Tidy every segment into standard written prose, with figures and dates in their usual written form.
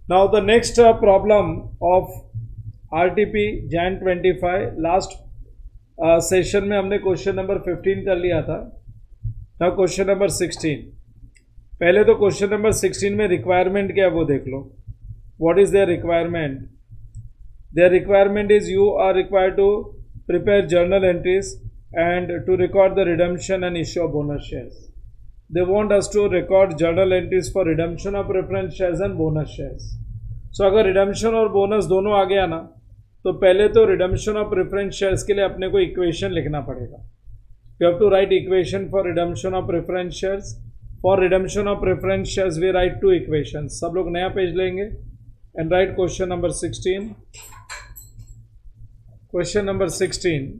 Now the next problem of RTP Jan 25 last session में हमने question number 15 कर लिया था. Now question number 16. पहले तो क्वेश्चन नंबर 16 में रिक्वायरमेंट क्या है वो देख लो. What is their requirement? Their requirement is you are required to prepare journal entries and to record the redemption and issue of bonus shares. They want us to record journal entries for redemption of preference shares and bonus shares. So अगर redemption और bonus दोनों आ गया ना, तो पहले तो redemption of preference shares के लिए अपने को equation लिखना पड़ेगा. You have to write equation for redemption of preference shares. For redemption of preference shares we write two equations. सब लोग नया पेज लेंगे and write question number 16. Question number 16.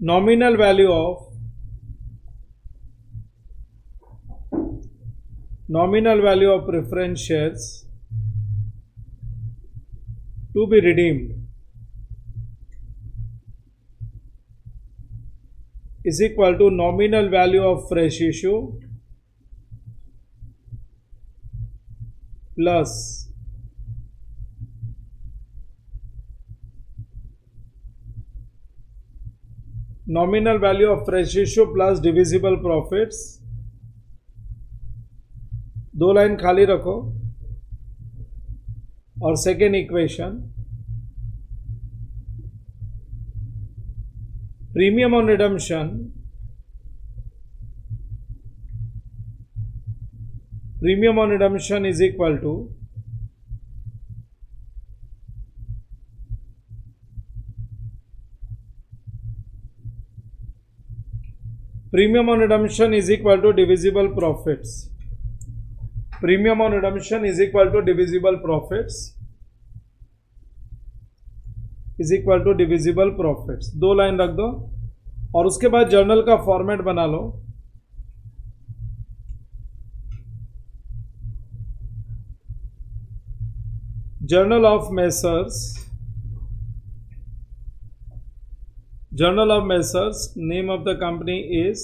Nominal value of preference shares to be redeemed is equal to nominal value of fresh issue plus nominal value of fresh issue plus divisible profits. दो line खाली रखो और second equation premium on redemption is equal to Premium on redemption is equal to divisible profits. Premium on redemption is equal to divisible profits. Is equal to divisible profits. दो line रख दो और उसके बाद journal का format बना लो. Journal of Messrs. Name of the company is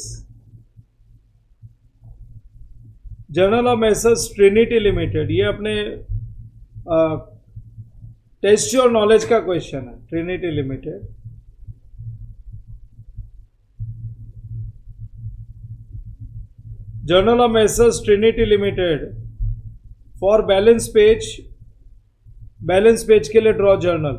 Journal of Messrs. Trinity Limited. ये अपने टेस्ट योर नॉलेज का क्वेश्चन है. Trinity Limited. Journal of Messrs. Trinity Limited. For balance page के लिए draw journal.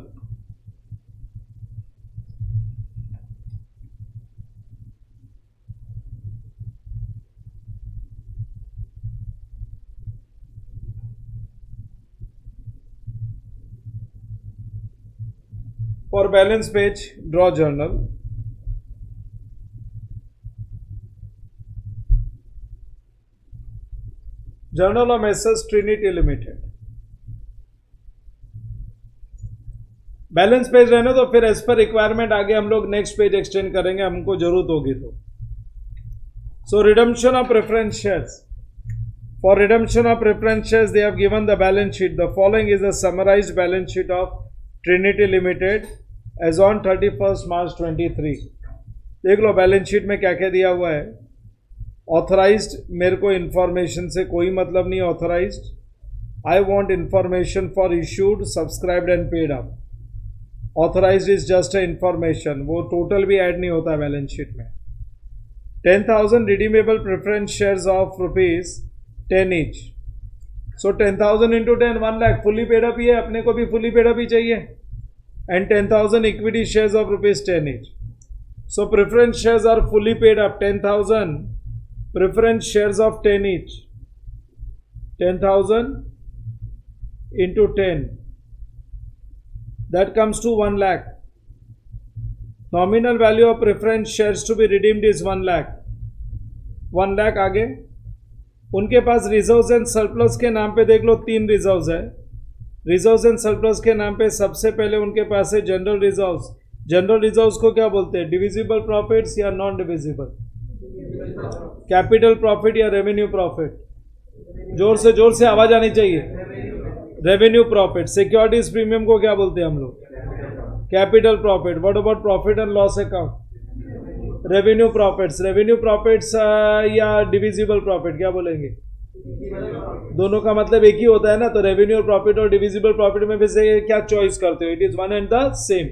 For balance page, draw journal. Journal of Messrs. Trinity Limited. Balance page रहने तो फिर as per requirement आगे हम लोग नेक्स्ट पेज एक्सटेंड करेंगे, हमको जरूरत होगी तो. So redemption of preference shares. For redemption of preference shares they have given the balance sheet. The following is the summarised balance sheet of Trinity limited as on 31 March 23. देख लो balance sheet में क्या क्या दिया हुआ है. Authorised, मेरे को information से कोई मतलब नहीं. Authorised, I want information for issued, subscribed and paid up. Authorised is just a information, वो टोटल भी ऐड नहीं होता है बैलेंस शीट में. 10,000 redeemable preference shares of rupees 10 each. So 10,000 into 10 1 lakh fully paid up ही है, अपने को भी फुली पेड अप ही चाहिए. And 10,000 equity shares of rupees 10 each. So preference shares are fully paid up. 10,000 preference shares of 10 each. 10,000 into 10. That comes to 1 lakh. Nominal value of preference shares to be redeemed is 1 lakh. 1 lakh आगे. उनके पास reserves and surplus के नाम पे देख लो 3 reserves है. Reserves and surplus के नाम पे सबसे पहले उनके पास है जनरल रिजर्व्स. जनरल रिजर्व्स को क्या बोलते हैं? डिविजिबल प्रॉफिट्स या नॉन डिविजिबल? कैपिटल प्रॉफिट या रेवेन्यू प्रॉफिट? जोर से आवाज आनी चाहिए. Revenue profit. सिक्योरिटीज प्रीमियम को क्या बोलते हैं हम लोग? Capital profit. What about profit and loss account? Revenue profits या डिविजिबल प्रॉफिट, क्या बोलेंगे? दोनों का मतलब एक ही होता है ना, तो रेवेन्यू प्रॉफिट और डिविजिबल प्रॉफिट में से क्या चॉइस करते हो? It is one and the same.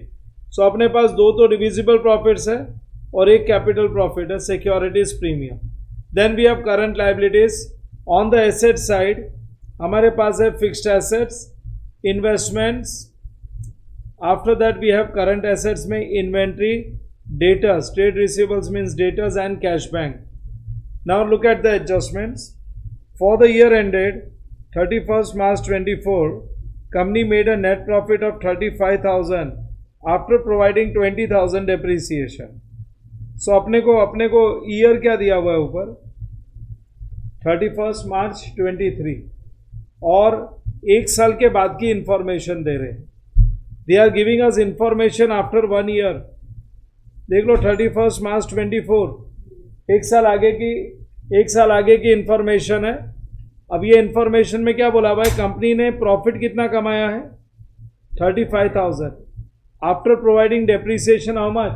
So अपने पास दो तो डिविजिबल प्रॉफिट्स है और एक कैपिटल प्रॉफिट है, securities premium. Then we have current liabilities. On the asset side हमारे पास है fixed assets, investments. After that we have current assets में inventory, debtors, trade receivables means debtors and cash bank. Now look at the adjustments. For the year ended 31st March 24, company made a net profit of 35,000 after providing 20,000 depreciation. So अपने को year क्या दिया हुआ है ऊपर? 31st March 23 और एक साल के बाद की इंफॉर्मेशन दे रहे हैं। They are giving us information after 1 year. देख लो 31st March 24, एक साल आगे की इंफॉर्मेशन है। अब ये इंफॉर्मेशन में क्या बोला हुआ है? कंपनी ने प्रॉफिट कितना कमाया है? 35,000 after providing depreciation how much?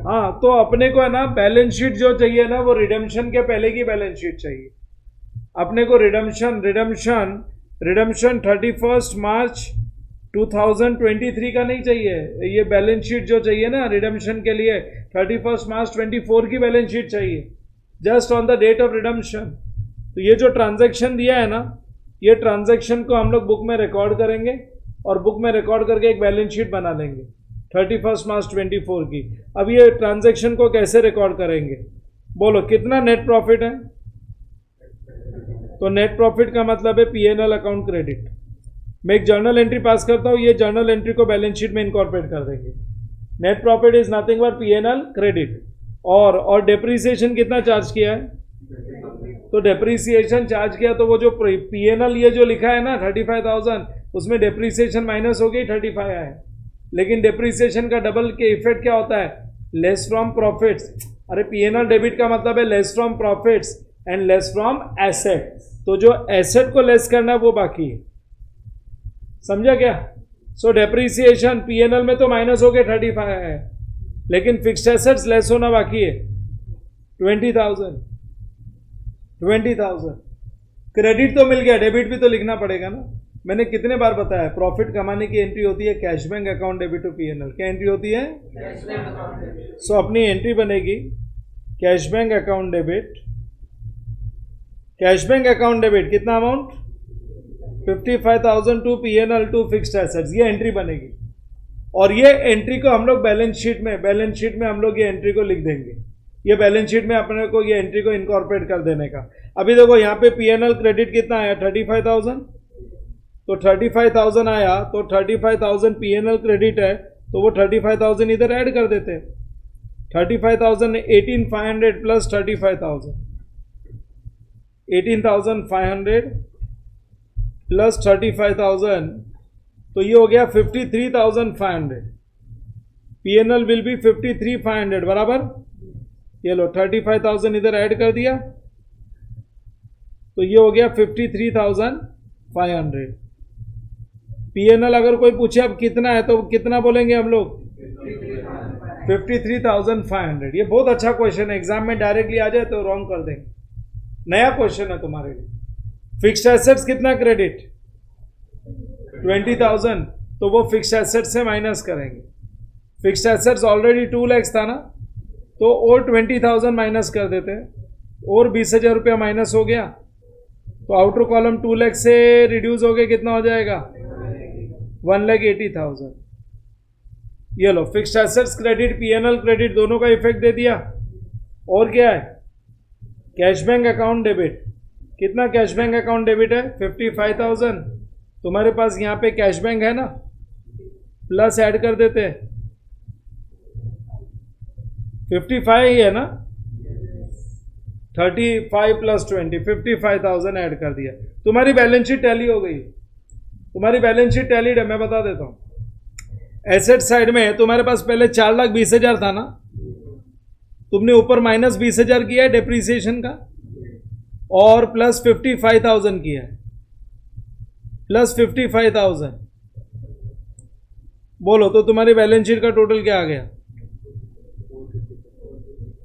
हाँ, तो अपने को है ना बैलेंस शीट जो चाहिए ना, वो रिडम्पशन के पहले की बैलेंस शीट चाहिए अपने को। रिडम्पशन 31st मार्च 2023 का नहीं चाहिए। ये बैलेंस शीट जो चाहिए ना रिडम्पशन के लिए 31st मार्च 24 की बैलेंस शीट चाहिए, just on the date of redemption. तो ये जो ट्रांजैक्शन दिया है ना, ये ट्रांजैक्शन को हम लोग बुक में रिकॉर्ड करेंगे और बुक में रिकॉर्ड करके एक बैलेंस शीट बना लेंगे 31st मार्च 24 की। अब ये ट्रांजैक्शन को कैसे रिकॉर्ड करेंगे? बोलो कितना नेट प्रॉफिट है? तो नेट प्रॉफिट का मतलब है P&L अकाउंट क्रेडिट। मैं एक जर्नल एंट्री पास करता हूँ, ये जर्नल एंट्री को बैलेंस शीट में इनकॉर्पोरेट कर देंगे। Net profit is nothing but P&L credit. और डेप्रीसिएशन कितना चार्ज किया है? तो डेप्रीसिएशन चार्ज किया, तो वो जो P&L ये जो लिखा है ना 35,000, उसमें डेप्रीसिएशन माइनस हो गई 35 आया है। लेकिन डेप्रीसिएशन का डबल के इफेक्ट क्या होता है? Less from profits. अरे P&L डेबिट का मतलब है less from profits and less from asset. तो जो एसेट को लेस करना है वो बाकी है, समझा क्या? सो डेप्रीसिएशन P&L में तो माइनस हो गए 35 है, लेकिन फिक्स्ड एसेट्स लेस होना बाकी है 20,000। क्रेडिट तो मिल गया, डेबिट भी तो लिखना पड़ेगा ना। मैंने कितने बार बताया, प्रॉफिट कमाने की एंट्री होती है cash bank account debit to P&L। क्या एंट्री होती है? सो अपनी एंट्री बनेगी cash bank account debit. Cash bank account debit कितना amount? 55,000 to P&L to fixed assets, ये एंट्री बनेगी। और ये एंट्री को हम लोग बैलेंस शीट में हम लोग ये एंट्री को लिख देंगे। ये बैलेंस शीट में अपने को ये एंट्री को इनकॉर्पोरेट कर देने का। अभी देखो यहाँ पे P&L क्रेडिट कितना आया? 35,000। तो 35,000 आया, तो 35,000 P&L क्रेडिट है, तो वो 35,000 इधर ऐड कर देते हैं। 35,000 18,500 प्लस 35,000, 18,500 प्लस 35,000, तो ये हो गया 53,500। P&L विल बी 53,500 बराबर। ये लो 35,000 इधर ऐड कर दिया, तो ये हो गया 53,500। P&L अगर कोई पूछे अब कितना है, तो कितना बोलेंगे हम लोग? 53,500। ये बहुत अच्छा क्वेश्चन है, एग्जाम में डायरेक्टली आ जाए तो रॉन्ग कर देंगे। नया क्वेश्चन है तुम्हारे लिए। फिक्स्ड एसेट्स कितना क्रेडिट? 20,000, तो वो फिक्स्ड एसेट्स से माइनस करेंगे। फिक्स्ड एसेट्स ऑलरेडी 2 लाख था ना, तो और 20,000 माइनस कर देते हैं, और 20,000 रुपया माइनस हो गया, तो आउटर कॉलम 2 लाख से रिड्यूस हो गया, कितना हो जाएगा? 1,80,000। ये लो fixed assets credit P&L credit दोनों का इफेक्ट दे दिया। और क्या है? Cash bank account debit. कितना कैश बैंक अकाउंट डेबिट है? 55,000। तुम्हारे पास यहाँ पे कैश बैंक है ना, प्लस ऐड कर देते हैं, 55 ही है ना, 35 प्लस 20, 55,000 ऐड कर दिया। तुम्हारी बैलेंस शीट टैली हो गई। तुम्हारी बैलेंस शीट टैलीड है, मैं बता देता हूँ। एसेट साइड में तुम्हारे पास पहले 4,20,000 था ना, तुमने ऊपर माइनस 20,000 किया है डेप्रीसिएशन का, और प्लस 55,000 किया है, प्लस 55,000। बोलो तो तुम्हारी बैलेंस शीट का टोटल क्या आ गया?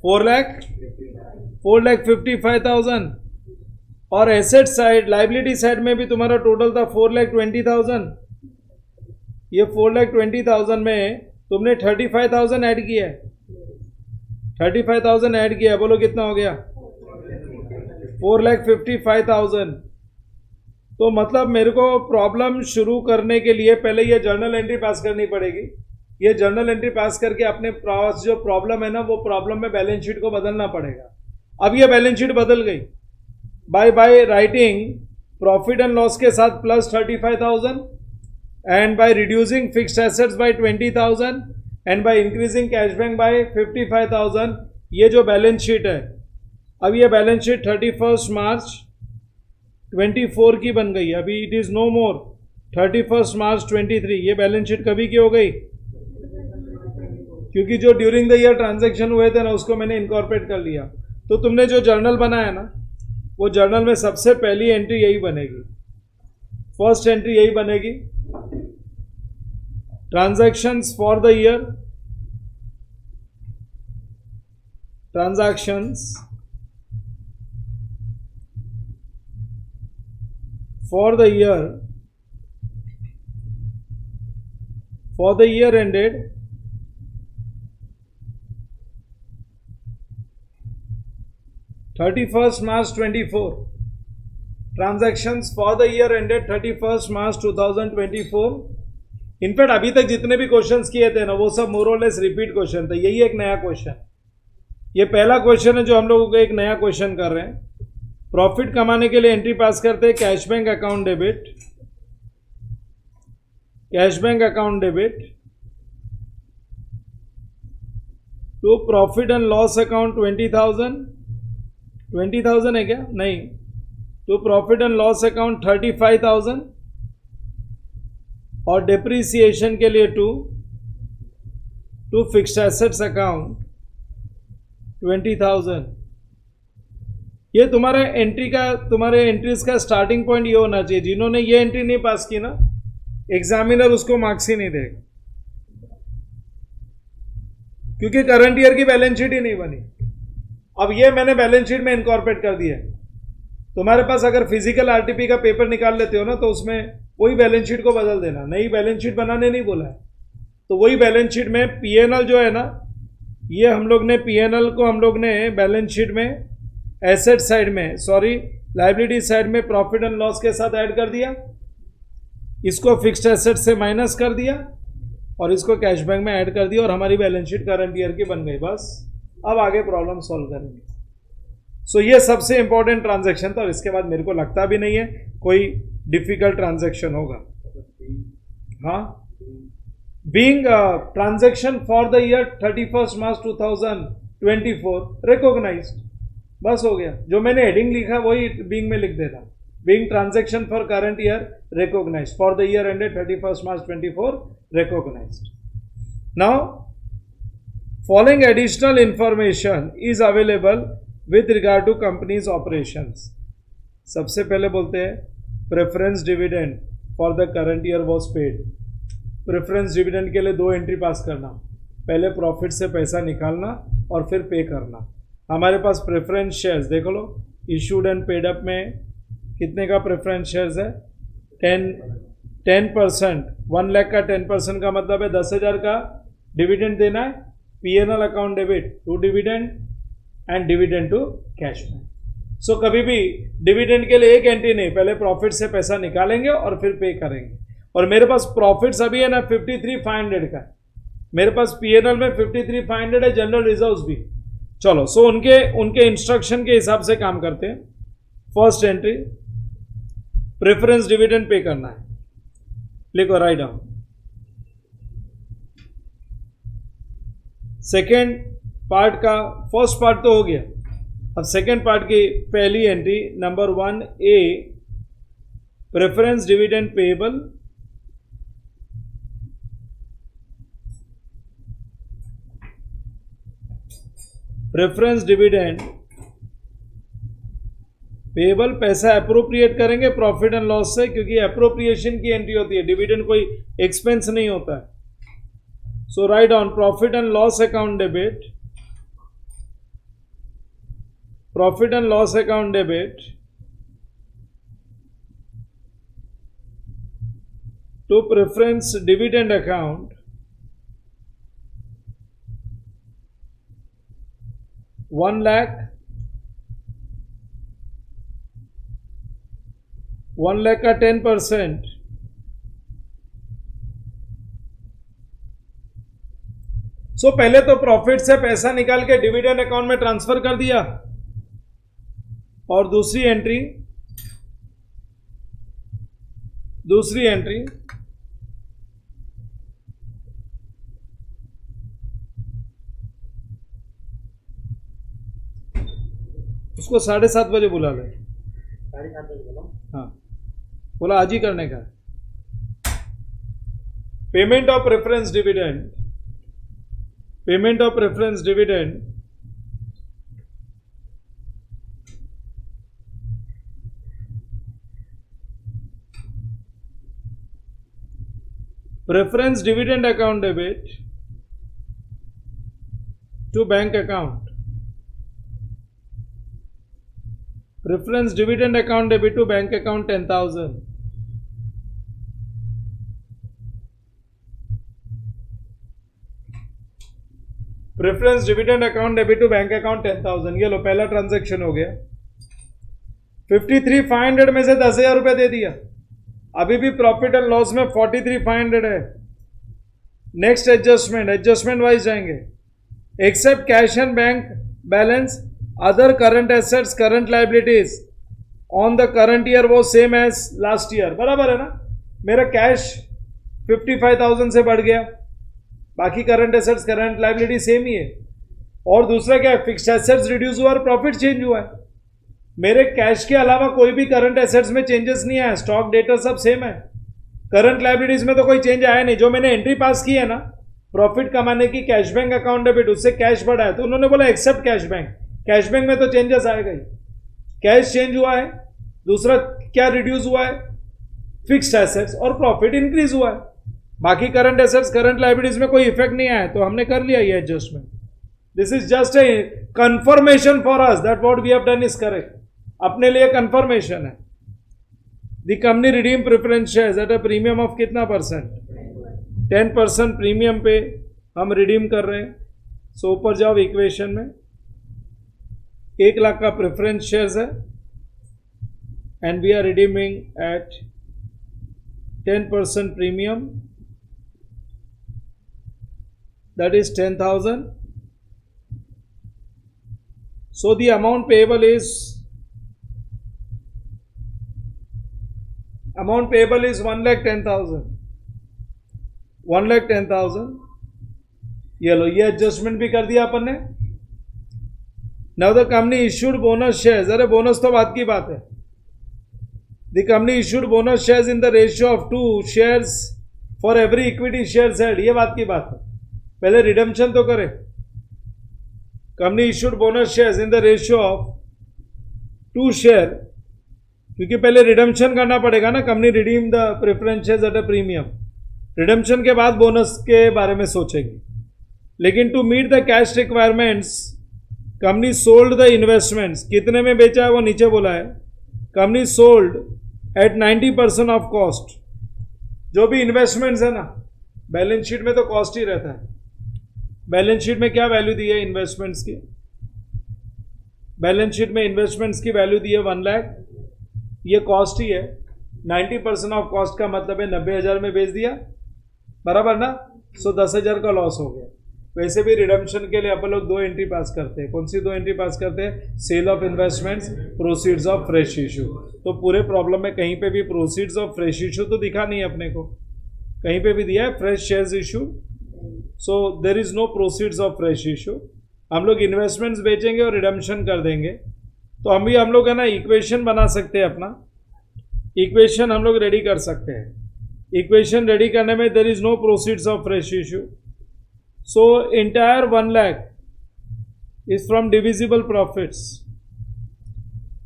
4,55,000 और एसेट साइड लाइबिलिटी साइड में भी तुम्हारा टोटल था 4,20,000। ये 4,20,000 में तुमने 35,000 ऐड किया है, 35,000 ऐड किया, बोलो कितना हो गया? 4,55,000। तो मतलब मेरे को प्रॉब्लम शुरू करने के लिए पहले ये जर्नल एंट्री पास करनी पड़ेगी। ये जर्नल एंट्री पास करके अपने पास जो प्रॉब्लम है ना, वो प्रॉब्लम में बैलेंस शीट को बदलना पड़ेगा। अब ये बैलेंस शीट बदल गई by writing profit and loss के साथ plus 35,000 and by reducing fixed assets by 20,000 and by increasing cash bank by 55,000। ये जो बैलेंस शीट है, अब ये बैलेंस शीट 31 मार्च 24 की बन गई। अभी it is no more 31 March 23। ये बैलेंस शीट कभी की हो गई? क्योंकि जो ड्यूरिंग द ईयर ट्रांजैक्शन हुए थे ना, उसको मैंने इनकॉर्पोरेट कर लिया। तो तुमने जो जर्नल बनाया ना, वो जर्नल में सबसे पहली एंट्री यही बनेगी, फर्स्ट एंट्री यही बनेगी, transactions for the year, transactions for the year ended 31st March 24, transactions for the year ended 31st March 2024। In fact अभी तक जितने भी क्वेश्चंस किए थे ना, वो सब मोरलेस रिपीट क्वेश्चन थे। यही एक नया क्वेश्चन, ये पहला क्वेश्चन है जो हम लोगों को एक नया क्वेश्चन कर रहे हैं। प्रॉफिट कमाने के लिए एंट्री पास करते हैं cash bank account debit, cash bank account debit to profit and loss account 20,000 है क्या? नहीं, to profit and loss account 35,000 और डिप्रिसिएशन के लिए टू फिक्स्ड एसेट्स अकाउंट 20,000। ये तुम्हारे एंट्रीज का स्टार्टिंग पॉइंट ये होना चाहिए। जिन्होंने ये एंट्री नहीं पास की ना, एग्जामिनर उसको मार्क्स ही नहीं देगा, क्योंकि करंट ईयर की बैलेंस शीट ही नहीं बनी। अब ये मैंने बैलेंस शीट में इनकॉर्पोरेट कर दिया है। तुम्हारे पास अगर फिजिकल आरटीपी का पेपर निकाल लेते हो ना, तो उसमें वही बैलेंस शीट को बदल देना, नई बैलेंस शीट बनाने नहीं बोला है। तो वही बैलेंस शीट में पीएनएल जो है ना, ये हम लोग ने पीएनएल को हम लोग ने बैलेंस शीट में एसेट साइड में, सॉरी लाइबिलिटी साइड में प्रॉफिट एंड लॉस के साथ ऐड कर दिया, इसको फिक्स्ड एसेट से माइनस कर दिया और इसको कैश बैंक में ऐड कर दिया, और हमारी बैलेंस शीट करंट ईयर की बन गई। बस अब आगे प्रॉब्लम सॉल्व करेंगे। सो ये सबसे इंपॉर्टेंट ट्रांजैक्शन था, और इसके बाद मेरे को लगता भी नहीं है कोई डिफिकल्ट ट्रांजैक्शन होगा। हाँ, being transaction for the year 31 March 2024 recognised, बस हो गया। जो मैंने हेडिंग लिखा वही बीइंग में लिख देना, being transaction for current year recognised, for the year ended 31 March 24 recognised. Now following additional information is available with regard to company's operations। सबसे पहले बोलते हैं preference dividend for the current year was paid. Preference dividend के लिए दो entry pass करना, पहले profit से पैसा निकालना और फिर पे करना। हमारे पास प्रेफरेंस शेयर्स देख लो, इशूड एंड पेड अप में कितने का प्रेफरेंस शेयर्स है? 10%। 1 लाख का 10% का मतलब है 10,000 का डिविडेंड देना है। PNL account debit to dividend and dividend to cash bank. So कभी भी डिविडेंड के लिए एक एंट्री नहीं, पहले प्रॉफिट से पैसा निकालेंगे और फिर पे करेंगे। और मेरे पास प्रॉफिट्स अभी है ना 53,500 का, मेरे पास पीएनएल में 53,500 है, जनरल रिजर्व्स भी। चलो, सो उनके इंस्ट्रक्शन के हिसाब से काम करते हैं। First entry preference dividend pay करना है, लिखो राइट डाउन। सेकेंड पार्ट का फर्स्ट पार्ट तो हो गया, अब सेकेंड पार्ट की पहली entry number 1A preference dividend payable preference dividend payable पैसा अप्रोप्रिएट करेंगे प्रॉफिट एंड लॉस से, क्योंकि अप्रोप्रिएशन की एंट्री होती है, डिविडेंड कोई एक्सपेंस नहीं होता है। So right on profit and loss account debit profit and loss account debit to preference dividend account 1 lakh 1 lakh का 10%, सो पहले तो प्रॉफिट से पैसा निकाल के डिविडेंड अकाउंट में ट्रांसफर कर दिया, और दूसरी एंट्री उसको 7:30 बजे बुला ले। 7:30 बजे बोला। हाँ, बोला आज ही करने का। Payment of preference dividend preference dividend account debit to bank account, preference dividend account debit to bank account 10,000, preference dividend account debit to bank account 10,000। ये लो पहला ट्रांजैक्शन हो गया। 53,500 में से 10,000 रुपए दे दिया, अभी भी प्रॉफिट एंड लॉस में 43,500 है। नेक्स्ट एडजस्टमेंट वाइज जाएंगे। Except cash and bank balance, other current assets, current liabilities on the current year वो सेम एज लास्ट ईयर, बराबर है ना। मेरा कैश 55,000 से बढ़ गया, बाकी current assets current liability same ही है। और दूसरा क्या है, फिक्स्ड एसेट्स रिड्यूस हुआ और प्रॉफिट चेंज हुआ है। मेरे कैश के अलावा कोई भी करंट एसेट्स में चेंजेस नहीं आया, स्टॉक डेटा सब सेम है। करंट लाइबिलिटीज में तो कोई चेंज आया नहीं। जो मैंने एंट्री पास की है ना प्रॉफिट कमाने की, कैश बैंक अकाउंट डेबिट, उससे कैश बढ़ा है, तो उन्होंने बोला except cash bank. Cash bank में तो चेंजेस आएगा ही, कैश चेंज हुआ है। दूसरा क्या रिड्यूस हुआ है, फिक्स्ड एसेट्स, और प्रॉफिट इंक्रीज हुआ है। बाकी करंट एसेट्स करंट लाइबिलिटीज में कोई इफेक्ट नहीं आया, तो हमने कर लिया ये adjustment. This is just a confirmation for us that what we have done is correct. अपने लिए कंफर्मेशन है। The company redeem preference shares at a premium of कितना परसेंट, 10% प्रीमियम पे हम रिडीम कर रहे हैं। सो ऊपर जाओ इक्वेशन में, 1 लाख का प्रेफरेंस शेयर्स है and we are redeeming at 10% premium, that is 10,000. So the amount payable is 1,10,000. 1,10,000। ये लो, ये एडजस्टमेंट भी कर दिया अपन ने। Now the company issued bonus shares, अरे बोनस तो बात की बात है। The company issued bonus shares in the ratio of 2 shares for every equity shares held, ये बात की बात है। पहले रिडम्पशन तो करे। Company issued bonus shares in the ratio of 2 share, क्योंकि पहले रिडम्पशन करना पड़ेगा ना। Company redeem the preference shares at a premium, redemption के बाद बोनस के बारे में सोचेगी। लेकिन to meet the cash requirements company sold the investments, कितने में बेचा है वो नीचे बोला है। Company sold at 90% of cost. जो भी इन्वेस्टमेंट्स है ना, बैलेंस शीट में तो कॉस्ट ही रहता है। बैलेंस शीट में क्या वैल्यू दी है इन्वेस्टमेंट्स की, बैलेंस शीट में इन्वेस्टमेंट्स की वैल्यू दी है 1 लाख, ये कॉस्ट ही है। 90% ऑफ कॉस्ट का मतलब है 90,000 में बेच दिया, बराबर ना। सो 10,000 का लॉस हो गया। वैसे भी रिडम्पशन के लिए अपन लोग 2 एंट्री पास करते हैं। कौन सी 2 एंट्री पास करते हैं, sale of investments, proceeds of fresh issue. तो पूरे प्रॉब्लम में कहीं पे भी प्रोसीड्स ऑफ फ्रेश इशू तो दिखा नहीं अपने को, कहीं पे भी दिया है fresh shares issue. So there is no proceeds of fresh issue. हम लोग इन्वेस्टमेंट्स बेचेंगे और रिडम्पशन कर देंगे। तो हम लोग है ना इक्वेशन बना सकते हैं। अपना इक्वेशन हम लोग रेडी कर सकते हैं। इक्वेशन रेडी करने में there is no proceeds of fresh issue. So entire 1 lakh is from divisible profits.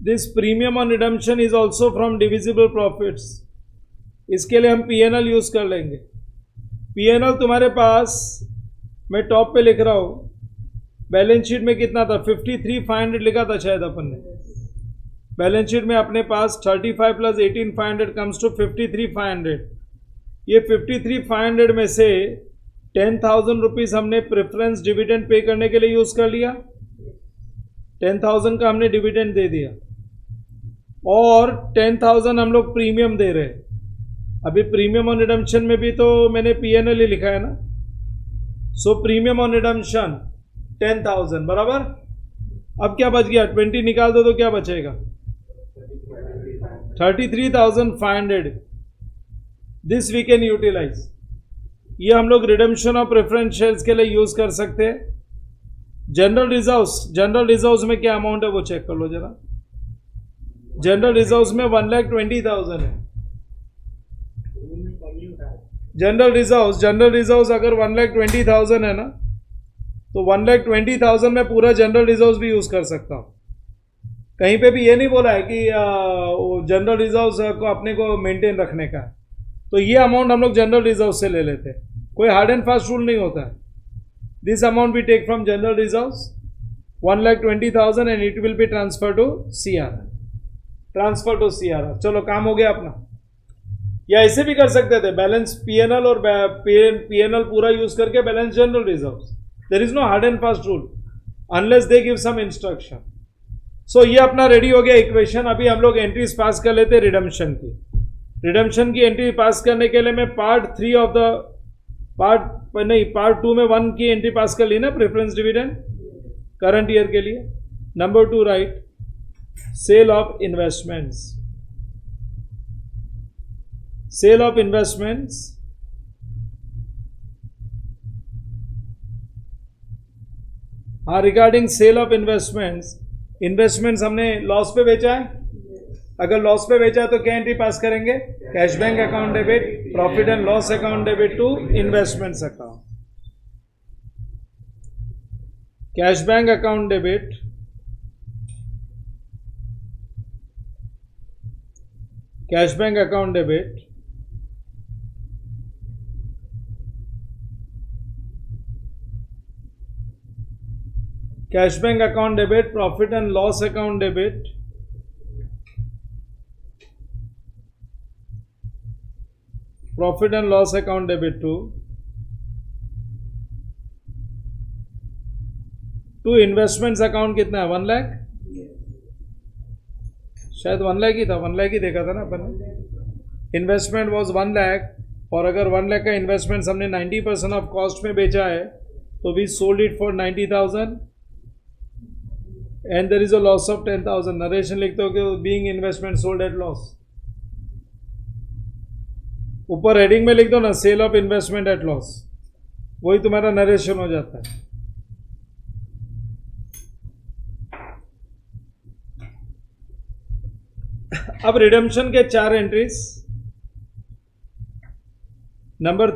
This premium on redemption is also from divisible profits. इसके लिए हम P&L यूज कर लेंगे। P&L तुम्हारे पास, मैं टॉप पे लिख रहा हूँ, बैलेंस शीट में कितना था 53,500 लिखा था शायद अपन ने। बैलेंस शीट में अपने पास 35 प्लस 18,500 कम्स टू 53,500। ये 53,500 में से 10,000 रुपीज़ हमने प्रेफरेंस डिविडेंड पे करने के लिए यूज़ कर लिया, 10,000 का हमने डिविडेंड दे दिया, और 10,000 हम लोग प्रीमियम दे रहे हैं। अभी प्रीमियम ऑन रिडम्पशन में भी तो मैंने PNL ही लिखा है ना। सो प्रीमियम ऑन रिडम्पशन 10,000 बराबर। अब क्या बच गया, 20 निकाल दो तो क्या बचेगा 33,500। This we can utilise. ये हम लोग रिडम्पशन ऑफ प्रेफरेंस शेयर्स के लिए यूज कर सकते हैं। जनरल रिजर्व्स में क्या अमाउंट है वो चेक कर लो जरा। जनरल रिजर्व्स में 1,20,000 है। जनरल रिजर्व्स अगर 1,20,000 है ना, तो 1,20,000 में पूरा जनरल रिजर्व्स भी यूज कर सकता हूँ। कहीं पे भी ये नहीं बोला है कि जनरल रिजर्व्स को अपने को मेंटेन रखने का है। तो ये अमाउंट हम लोग जनरल रिजर्व से ले लेते हैं, कोई हार्ड एंड फास्ट रूल नहीं होता है। This amount we take from general reserves 1,20,000 and it will be transfer to CRR। चलो काम हो गया अपना। या ऐसे भी कर सकते थे, बैलेंस PNL और PNL पूरा यूज करके balance general reserves. There is no hard and fast rule unless they give some instruction. So ये अपना रेडी हो गया इक्वेशन। अभी हम लोग एंट्रीज पास कर लेते रिडम्पशन की। रिडम्पशन की एंट्री पास करने के लिए मैं पार्ट 2 में 1 की एंट्री पास कर ली ना, प्रेफरेंस डिविडेंड करंट ईयर के लिए। Number 2 right sale of investments. Sale of investments regarding sale of investments हमने लॉस पे बेचा है। अगर लॉस पे बेचा तो क्या एंट्री पास करेंगे, cash bank account debit, profit and loss account debit to investments account. Cash bank account debit, cash bank account debit, cash bank account debit, profit and loss account debit, profit and loss account debit to investments account. कितना है 1 लाख, शायद 1 लाख ही था, 1 लाख ही देखा था ना अपन ने। Investment was 1 lakh, और अगर 1 लाख का इन्वेस्टमेंट हमने 90% ऑफ कॉस्ट में बेचा है तो we sold it for 90,000 and there is a loss of 10,000। Narration लिखते हो कि being investment sold at loss. ऊपर हेडिंग में लिख दो ना sale of investment at loss, वही तुम्हारा नरेशन हो जाता है। अब रिडम्पशन के 4 entries. Number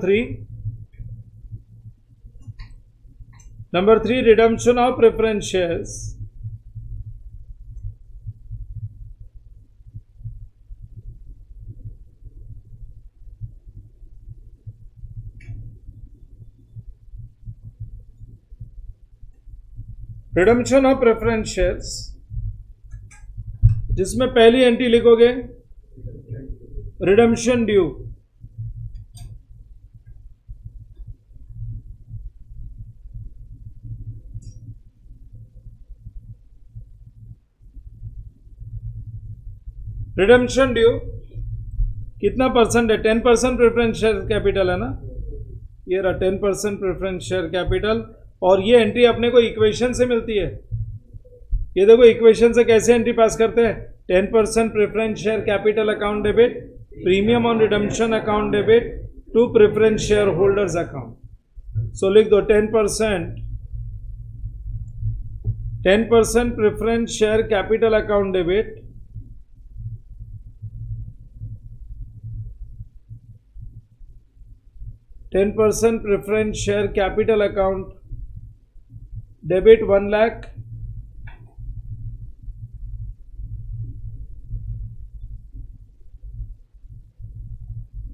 3 redemption of preference shares. Redemption of preference shares, जिसमें पहली एंट्री लिखोगे रिडम्पशन ड्यू। रिडम्पशन ड्यू कितना परसेंट है, 10% प्रेफरेंस शेयर कैपिटल है ना, ये रहा 10% प्रेफरेंस शेयर कैपिटल। और ये एंट्री अपने को इक्वेशन से मिलती है। ये देखो इक्वेशन से कैसे एंट्री पास करते हैं, 10% preference share capital account debit, premium on redemption account debit to preference share holders account. So लिख दो 10% preference share capital account debit, 10% preference share capital account debit 1 lakh,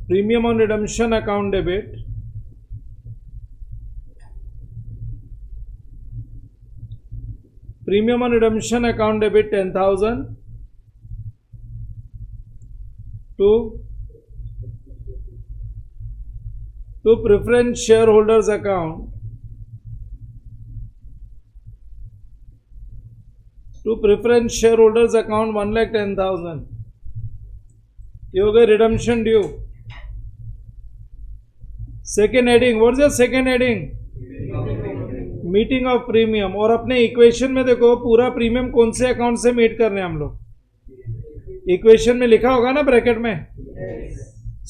premium on redemption account debit Premium on redemption account debit 10,000 to preference shareholders account, to preference shareholders account 1,10,000. ये हो गए redemption due. Second heading, what is the second heading? Meeting of premium. और अपने equation में देखो पूरा premium कौन से अकाउंट से मीट करने हम लोग, इक्वेशन में लिखा होगा ना ब्रैकेट में.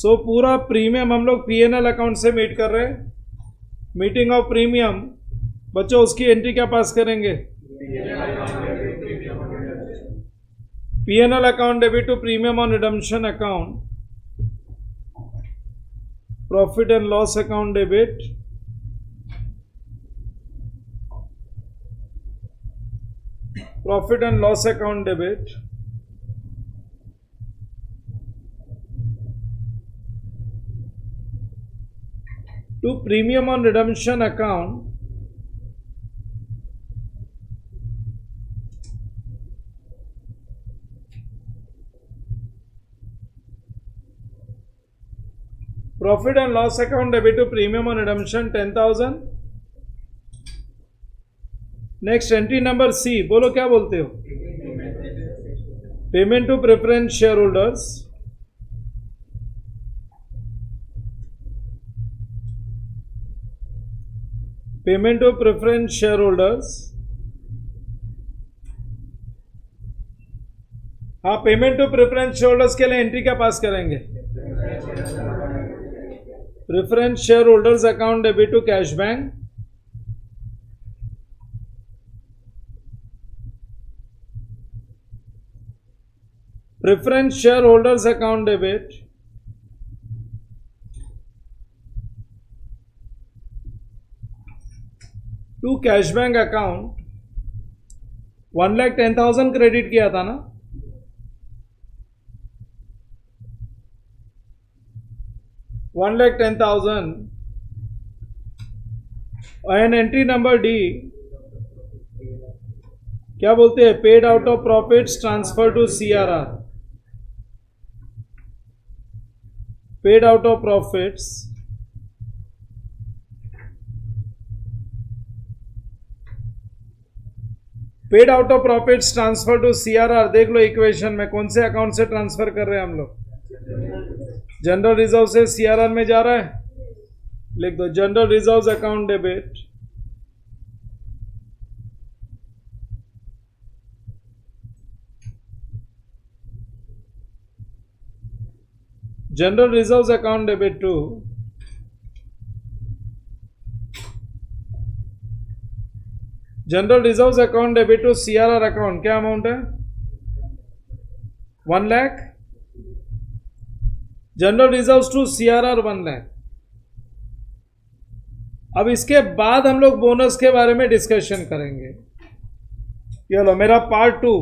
सो पूरा प्रीमियम हम लोग पीएनएल अकाउंट से मीट कर रहे हैं. मीटिंग ऑफ प्रीमियम बच्चों उसकी एंट्री क्या पास करेंगे? PNL account debit to premium on redemption account, profit and loss account debit, profit and loss account debit, to premium on redemption account, profit and loss account debit to premium on redemption 10,000. Next entry number C, बोलो क्या बोलते हो? Payment to preference shareholders, payment to preference shareholders. हाँ, payment to preference shareholders के लिए entry क्या पास करेंगे? Preference share holders account debit to cash bank, preference share holders account debit to cash bank account. 1,10,000 credit किया था ना, $1,10,000. And entry number D क्या बोलते हैं? Paid out of profits transfer to CRR, paid out of profits paid out of profits transfer to CRR. देख लो equation में कौन से अकाउंट से ट्रांसफर कर रहे हैं हम लोग. जनरल रिजर्व से सीआरआर में जा रहा है, लिख दो general reserve account debit general reserve account debit to general reserve account debit to CRR account. क्या अमाउंट है? 1 lakh. General reserves to CRR 1 lakh. अब इसके बाद हम लोग बोनस के बारे में डिस्कशन करेंगे. ये लो मेरा पार्ट 2.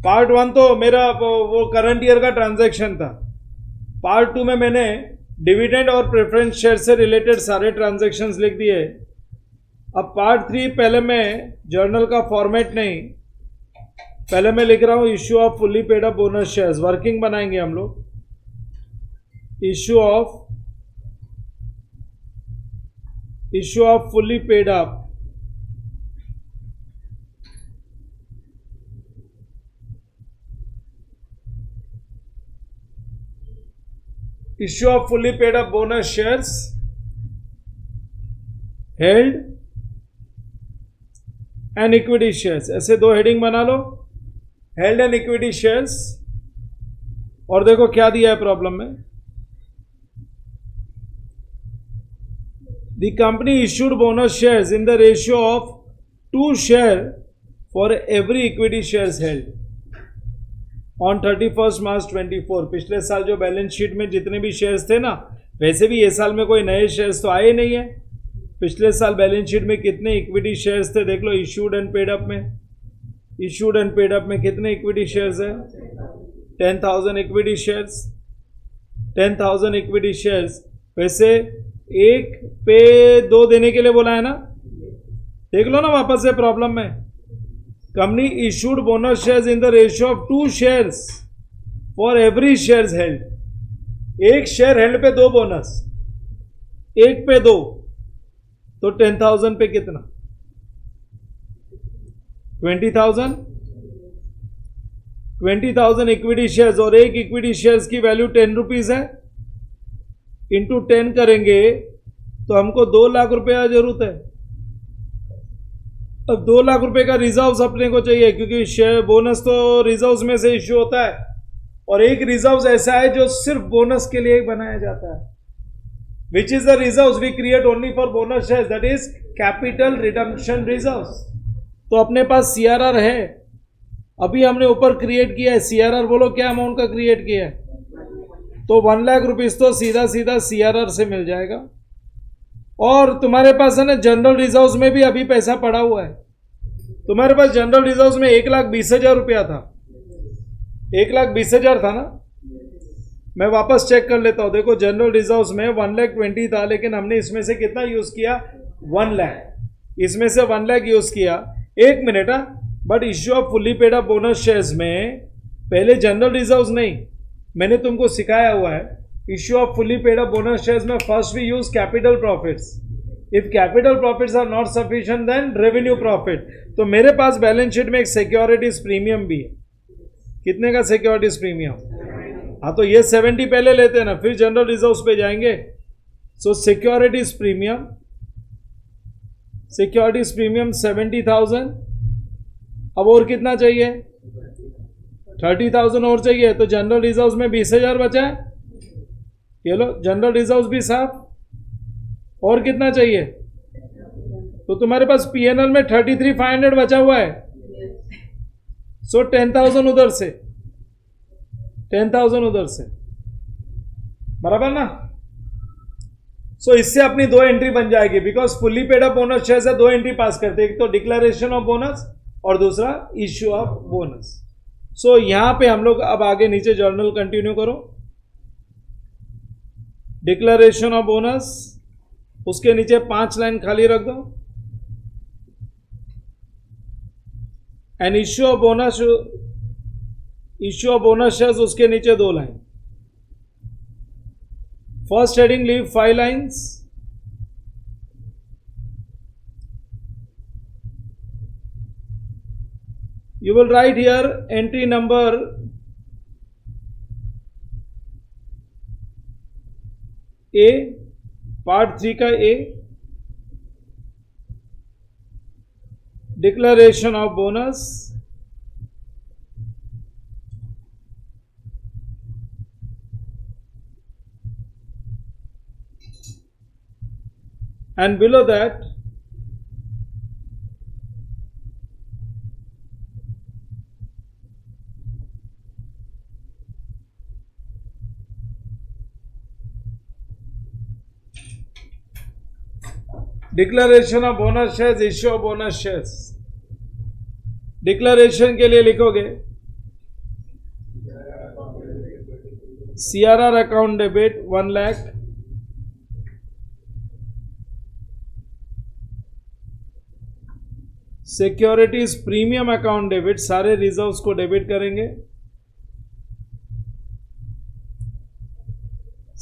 पार्ट 1 तो मेरा वो करंट ईयर का ट्रांजैक्शन था. पार्ट 2 में मैंने डिविडेंड और प्रेफरेंस शेयर से रिलेटेड सारे ट्रांजैक्शंस लिख दिए. अब पार्ट 3 पहले मैं जर्नल का फॉर्मेट नहीं, पहले मैं लिख रहा हूं issue of fully paid up bonus shares. Working बनाएंगे हम लोग. issue of fully paid up bonus shares held and equity shares. ऐसे दो हेडिंग बना लो, हेल्ड एंड इक्विटी शेयर्स. और देखो क्या दिया है प्रॉब्लम में. The company issued bonus shares in the ratio of 2 share for every equity shares held on 31st March 24. पिछले साल जो बैलेंस शीट में जितने भी शेयर्स थे ना, वैसे भी ये साल में कोई नए शेयर्स तो आए नहीं है. पिछले साल बैलेंस शीट में कितने इक्विटी शेयर्स थे देख लो. इश्यूड एंड पेड अप में कितने इक्विटी शेयर्स है? 10,000 इक्विटी शेयर्स. 10,000 equity shares. वैसे 1 पे 2 देने के लिए बोला है ना, देख लो ना वापस से प्रॉब्लम में. Company issued bonus shares in the ratio of 2 shares for every shares held. एक शेयर हेल्ड पे 2 बोनस, एक पे 2, तो 10,000 पे कितना? 20,000। 20,000 इक्विटी शेयर्स और एक इक्विटी शेयर्स की वैल्यू 10 रुपीज है, इंटू 10 करेंगे तो हमको 2 लाख रुपया जरूरत है। अब 2 लाख रुपए का रिजर्व अपने को चाहिए, क्योंकि शेयर बोनस तो रिजर्व्स में से इश्यू होता है, और एक रिजर्व ऐसा है जो सिर्फ बोनस के लिए बनाया जाता है, which is the reserve we create only for bonus shares, that is capital redemption reserve. तो अपने पास सीआरआर है, अभी हमने ऊपर क्रिएट किया है सीआरआर। बोलो क्या अमाउंट का क्रिएट किया है? तो 1 लाख रुपीज तो सीधा सीधा सीआरआर से मिल जाएगा। और तुम्हारे पास है ना जनरल रिजर्व में भी अभी पैसा पड़ा हुआ है। तुम्हारे पास जनरल रिजर्व में 1,20,000 रुपया था, 1,20,000 था ना। मैं वापस चेक कर लेता हूं। देखो जनरल रिजर्व में 1,20,000 था, लेकिन हमने इसमें से कितना यूज किया? 1 लाख। इसमें से 1 लाख यूज किया। 1 minute. But issue of fully paid up bonus shares में पहले जनरल रिजर्व नहीं, मैंने तुमको सिखाया हुआ है। Issue of fully paid up bonus shares में first we use capital profits. If capital profits are not sufficient then revenue profit. तो मेरे पास बैलेंस शीट में एक सिक्योरिटीज प्रीमियम भी है। कितने का सिक्योरिटीज प्रीमियम? हाँ, तो ये 70 पहले लेते हैं ना, फिर जनरल रिजर्व्स पे जाएंगे। सो सिक्योरिटीज प्रीमियम, सिक्योरिटीज प्रीमियम 70,000। अब और कितना चाहिए? 30,000 और चाहिए। तो जनरल रिजर्व्स में 20,000 बचा है, ये लो जनरल रिजर्व्स भी साफ। और कितना चाहिए? तो तुम्हारे पास पीएनएल में 33,500 बचा हुआ है। सो 10,000 उधर से, 10,000 उधर से, बराबर ना। सो इससे अपनी 2 एंट्री बन जाएगी, because fully paid up bonus share से 2 एंट्री पास करते हैं, एक तो डिक्लेरेशन ऑफ बोनस और दूसरा इश्यू ऑफ बोनस। सो यहां पे हम लोग अब आगे नीचे जर्नल कंटिन्यू करो। डिक्लेरेशन ऑफ बोनस, उसके नीचे 5 लाइन खाली रख दो। And issue of bonus, issue of bonus shares, उसके नीचे 2 line. First heading leave 5 lines. You will write here entry number A, part 3 का A, declaration of bonus, and below that declaration of bonus shares, issue of bonus shares. Declaration के लिए लिखोगे CRR account debit 1 lakh, securities premium account debit, सारे reserves को debit करेंगे।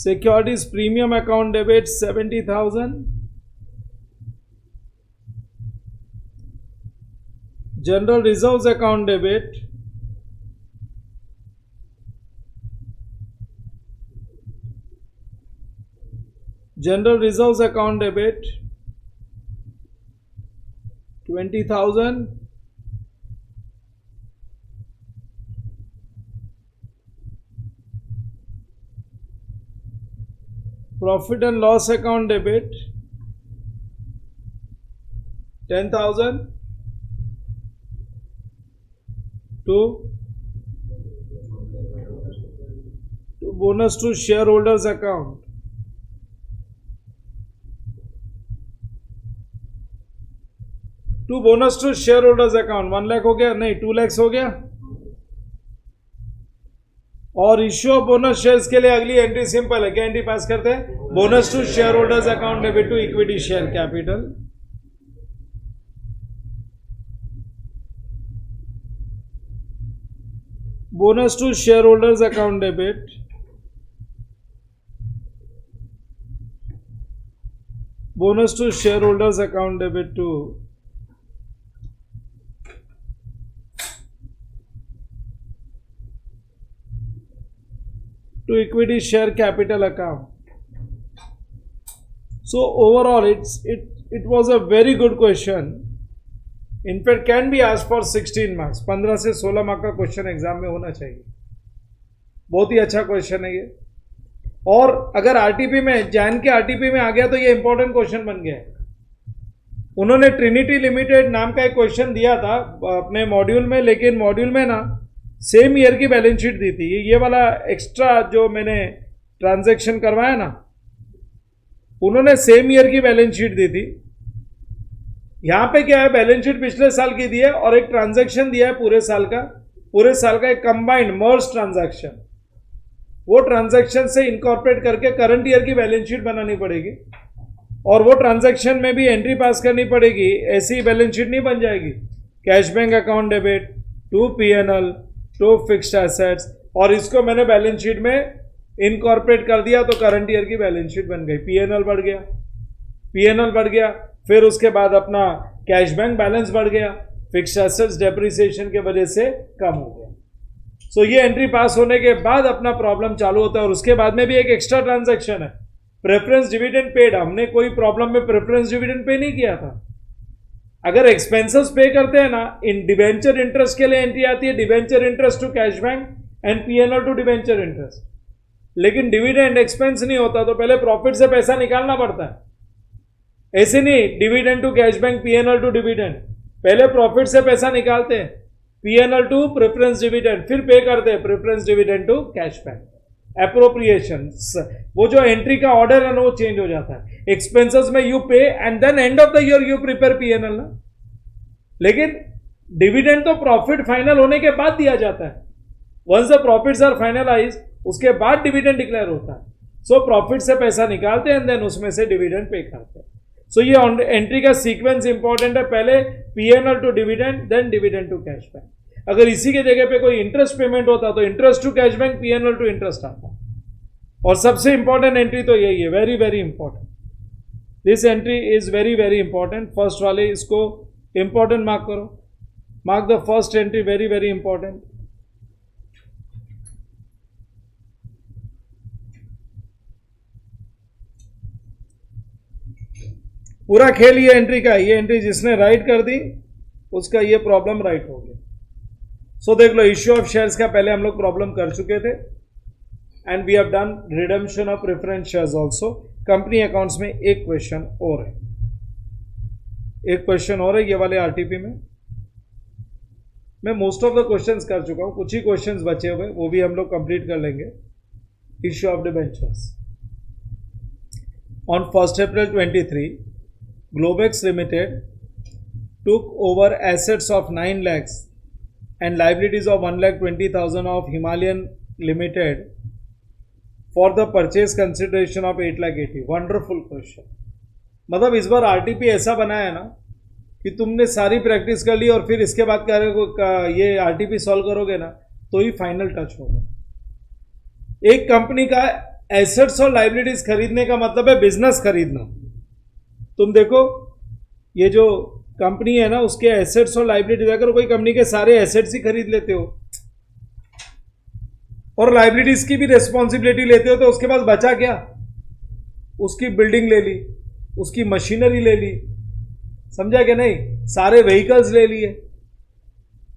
Securities premium account debit 70,000, general reserves account debit general reserves account debit 20,000, profit and loss account debit 10,000 to bonus to shareholders account, to bonus to shareholders account 1 lakh हो गया, नहीं 2 लाख हो गया। और issue of bonus shares के लिए अगली entry simple है। क्या एंट्री पास करते हैं? Bonus to share holders account debit to equity share capital. bonus to shareholders account debit, bonus to shareholders account debit to equity share capital account. So overall it was a very good question. In fact can be asked for 16 marks. 15 से 16 mark का question exam में होना चाहिए. बहुत ही अच्छा question है ये. और अगर आरटीपी में जैन के आरटीपी में आ गया तो ये इंपॉर्टेंट क्वेश्चन बन गया है. उन्होंने ट्रिनिटी लिमिटेड नाम का एक क्वेश्चन दिया था अपने मॉड्यूल में, लेकिन मॉड्यूल में ना सेम ईयर की बैलेंस शीट दी थी. ये वाला एक्स्ट्रा जो मैंने ट्रांजैक्शन करवाया ना, उन्होंने सेम ईयर की बैलेंस शीट दी थी. यहां पे क्या है, बैलेंस शीट पिछले साल की दी है और एक ट्रांजैक्शन दिया है पूरे साल का एक कंबाइंड मर्ज ट्रांजैक्शन. वो ट्रांजैक्शन से इनकॉर्पोरेट करके करंट ईयर की बैलेंस शीट बनानी पड़ेगी और वो ट्रांजैक्शन में भी एंट्री पास करनी पड़ेगी. ऐसी बैलेंस शीट नहीं बन जाएगी. Cash bank account debit to PNL to fixed assets, और इसको मैंने बैलेंस शीट में इनकॉर्पोरेट कर दिया तो करंट ईयर की बैलेंस शीट बन गई. पीएनएल बढ़ गया, फिर उसके बाद अपना कैश बैंक बैलेंस बढ़ गया, फिक्स्ड एसेट्स डेप्रिसिएशन के वजह से कम हो गया. सो ये एंट्री पास होने के बाद अपना प्रॉब्लम चालू होता है. और उसके बाद में भी एक एक्स्ट्रा ट्रांजैक्शन है, प्रेफरेंस डिविडेंड पेड. हमने कोई प्रॉब्लम में प्रेफरेंस डिविडेंड पे नहीं किया था. अगर एक्सपेंसेस पे करते हैं ना, इन डिवेंचर इंटरेस्ट के लिए एंट्री आती है, debenture interest to cash bank and PNL to debenture interest. लेकिन डिविडेंड एक्सपेंस नहीं होता तो पहले प्रॉफिट से पैसा निकालना पड़ता है. ऐसे नहीं dividend to cash bank PNL to dividend, पहले प्रॉफिट से पैसा निकालते हैं, पीएनएल टू प्रेफरेंस डिविडेंड, फिर पे करते हैं preference dividend to cash bank. Appropriation, वो जो एंट्री का ऑर्डर है ना वो चेंज हो जाता है. एक्सपेंसेस में you pay and then end of the year you prepare PNL ना. लेकिन डिविडेंड तो प्रॉफिट फाइनल होने के बाद दिया जाता है. Once the profits are finalise, उसके बाद डिविडेंड डिक्लेयर होता है. सो प्रॉफिट से पैसा निकालते हैं एंड देन उसमें से डिविडेंड पे करते हैं. सो ये एंट्री का सीक्वेंस इंपॉर्टेंट है. पहले PNL to dividend, then dividend to cash bank. अगर इसी के जगह पे कोई इंटरेस्ट पेमेंट होता तो interest to cash bank, PNL to interest आता. और सबसे इंपॉर्टेंट एंट्री तो यही है, very very important. This entry is very very important. First वाले इसको इंपॉर्टेंट मार्क करो. Mark the first entry, very very important. पूरा खेल ये एंट्री का. ये एंट्री जिसने राइट कर दी उसका ये प्रॉब्लम राइट हो गया. सो देख लो, इश्यू ऑफ शेयर्स का पहले हम लोग प्रॉब्लम कर चुके थे and we have done redemption of preference shares also. Company accounts में एक क्वेश्चन और है, ये वाले आरटीपी में. मैं मोस्ट ऑफ द क्वेश्चंस कर चुका हूं, कुछ ही क्वेश्चंस बचे हुए, वो भी हम लोग कंप्लीट कर लेंगे. Issue of debentures. On 1st April 23, Globex Limited took over assets of 9 lakhs and liabilities of 1,20,000 of Himalayan Limited for the purchase consideration of 8,80,000. Wonderful question. मतलब इस बार आरटीपी ऐसा बनाया है ना कि तुमने सारी प्रैक्टिस कर ली और फिर इसके बाद ये आरटीपी सॉल्व करोगे ना तो ही फाइनल टच होगा. एक कंपनी का एसेट्स और लाइबिलिटीज खरीदने का मतलब है बिजनेस खरीदना. तुम देखो ये जो कंपनी है ना उसके एसेट्स और लाइबिलिटीज, अगर कोई कंपनी के सारे एसेट्स ही खरीद लेते हो और लाइबिलिटीज की भी रिस्पॉन्सिबिलिटी लेते हो तो उसके पास बचा क्या? उसकी बिल्डिंग ले ली, उसकी मशीनरी ले ली, समझा क्या नहीं, सारे व्हीकल्स ले लिए,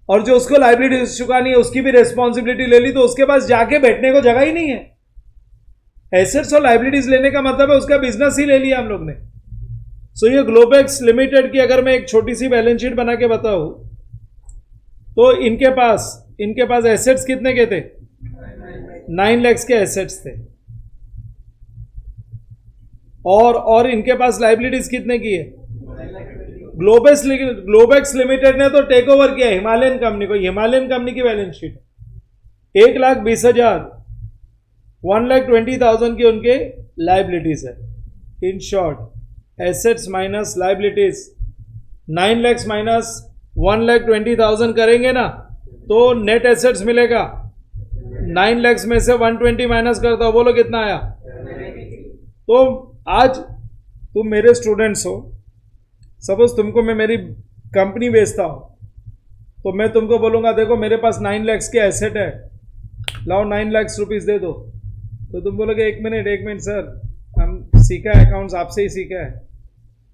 और जो उसको लाइबिलिटीज चुकानी है उसकी भी रिस्पॉन्सिबिलिटी ले ली, तो उसके पास जाके बैठने को जगह ही नहीं है. एसेट्स और लाइबिलिटीज लेने का मतलब है उसका बिजनेस ही ले लिया हम लोग ने. सो ये ग्लोबेक्स लिमिटेड की अगर मैं एक छोटी सी बैलेंस शीट बना के बताऊं तो इनके पास एसेट्स कितने के थे? 9 लाख के एसेट्स थे. और इनके पास लाइबिलिटीज कितने की है? ग्लोबेक्स लिमिटेड ने तो टेक ओवर किया हिमालयन कंपनी को. हिमालयन कंपनी की बैलेंस शीट 1,20,000, 1,20,000 की उनके लाइबिलिटीज है. In short assets minus liabilities, 9 lakh minus 1,20,000 करेंगे ना तो नेट एसेट्स मिलेगा 9 लाख में से 120 माइनस करता हो, बोलो कितना आया। तो आज तुम मेरे स्टूडेंट्स हो, सपोज तुमको मैं मेरी कंपनी बेचता हूं, तो मैं तुमको बोलूंगा देखो मेरे पास 9 लाख के एसेट है, लाओ 9 लाख रुपीस दे दो। तो तुम बोलोगे एक मिनट सर, हम सीखा है अकाउंट्स, आपसे ही सीखा है,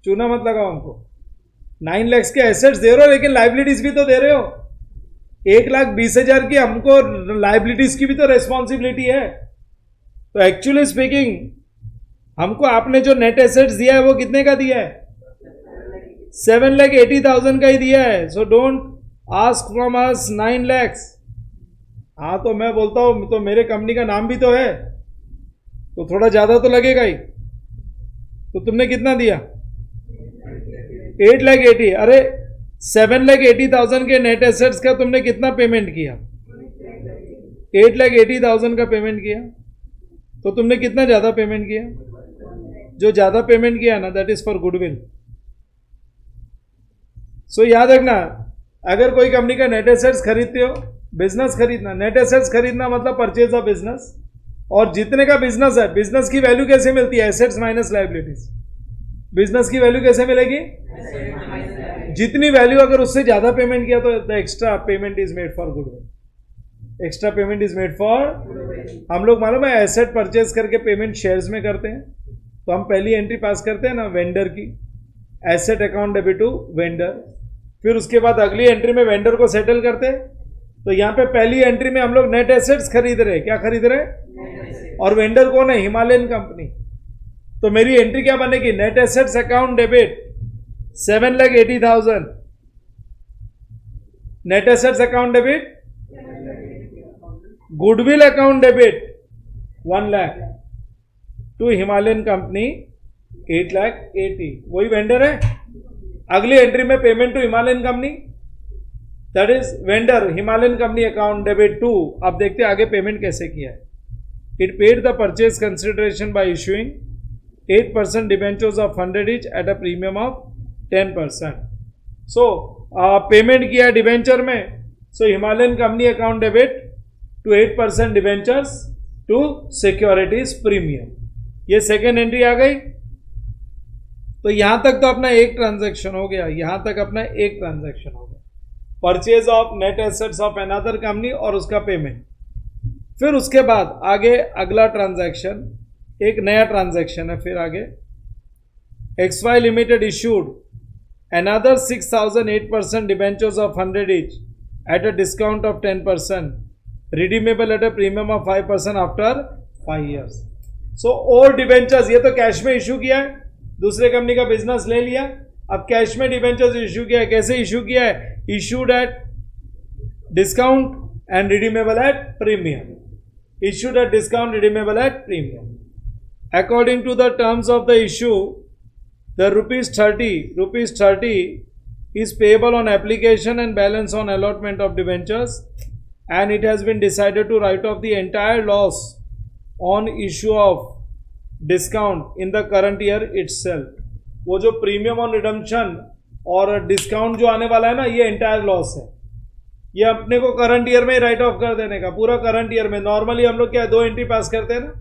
चूना मत लगाओ हमको। 9 लाख के एसेट्स दे रहे हो लेकिन लाइबिलिटीज भी तो दे रहे हो। 1,20,000 की हमको लाइबिलिटीज की भी तो रेस्पॉन्सिबिलिटी है। तो एक्चुअली स्पीकिंग हमको आपने जो नेट एसेट्स दिया है वो कितने का दिया है? 7,80,000 का ही दिया है। So don't ask from us 9 lakh. हाँ तो मैं बोलता हूं तो मेरे कंपनी का नाम भी तो है, तो थोड़ा ज्यादा तो लगेगा ही। तो तुमने कितना दिया? 8,80,000। अरे 7,80,000 के नेट एसेट्स का तुमने कितना पेमेंट किया? 8,80,000 का पेमेंट किया। तो तुमने कितना ज्यादा पेमेंट किया? जो ज्यादा पेमेंट किया ना, दैट इज फॉर गुडविल। सो याद रखना, अगर कोई कंपनी का नेट एसेट्स खरीदते हो, बिजनेस खरीदना, नेट एसेट्स खरीदना मतलब परचेज ऑफ बिजनेस। और जितने का बिजनेस है, बिजनेस की वैल्यू कैसे मिलती है? Assets minus liabilities. बिजनेस की वैल्यू कैसे मिलेगी? जितनी वैल्यू, अगर उससे ज्यादा पेमेंट किया तो the extra payment is made for goodwill. Extra payment is made for, हम लोग मालूम है एसेट परचेज करके पेमेंट शेयर्स में करते हैं, तो हम पहली एंट्री पास करते हैं ना वेंडर की, asset account debit to vendor. फिर उसके बाद अगली एंट्री में वेंडर को सेटल करते हैं। तो यहाँ पे पहली एंट्री में हम लोग नेट एसेट्स खरीद रहे हैं। क्या खरीद रहे हैं? और वेंडर कौन है? Himalayan company. तो मेरी एंट्री क्या बनेगी? Net assets account debit 7,80,000, net assets account debit, goodwill account debit 1 lakh to Himalayan company 8,80,000। वही वेंडर है। अगली एंट्री में payment to Himalayan company, that is vendor Himalayan company account debit to, अब देखते हैं आगे पेमेंट कैसे किया है। It paid the purchase consideration by issuing 8% debentures of 100 each at a premium of 10%। So payment किया डिबेंचर में, so Himalayan company account debit to 8% debentures to securities premium. ये सेकेंड एंट्री आ गई। तो यहां तक तो अपना एक ट्रांजैक्शन हो गया, यहां तक अपना एक ट्रांजैक्शन हो गया, purchase of net assets of another company और उसका पेमेंट। फिर उसके बाद आगे अगला ट्रांजैक्शन, एक नया ट्रांजैक्शन है। फिर आगे XY limited issued another 6,008% debentures of 100 each at a discount of 10%, redeemable eight a premium of 5% after 5 years। सो और डिबेंचर्स, ये तो कैश में इशू किया है, दूसरे कंपनी का बिजनेस ले लिया, अब कैश में डिबेंचर्स इशू किया है। कैसे इशू किया है? Issued at discount and redeemable at premium. Issued at discount, redeemable at premium. According to the terms of the issue, the rupees 30 is payable on application and balance on allotment of debentures, and it has been decided to write off the entire loss on issue of discount in the current year itself। वो जो premium on redemption और discount जो आने वाला है ना, ये entire loss है, ये अपने को करंट ईयर में ही राइट ऑफ कर देने का, पूरा करंट ईयर में। नॉर्मली हम लोग क्या 2 एंट्री पास करते हैं ना,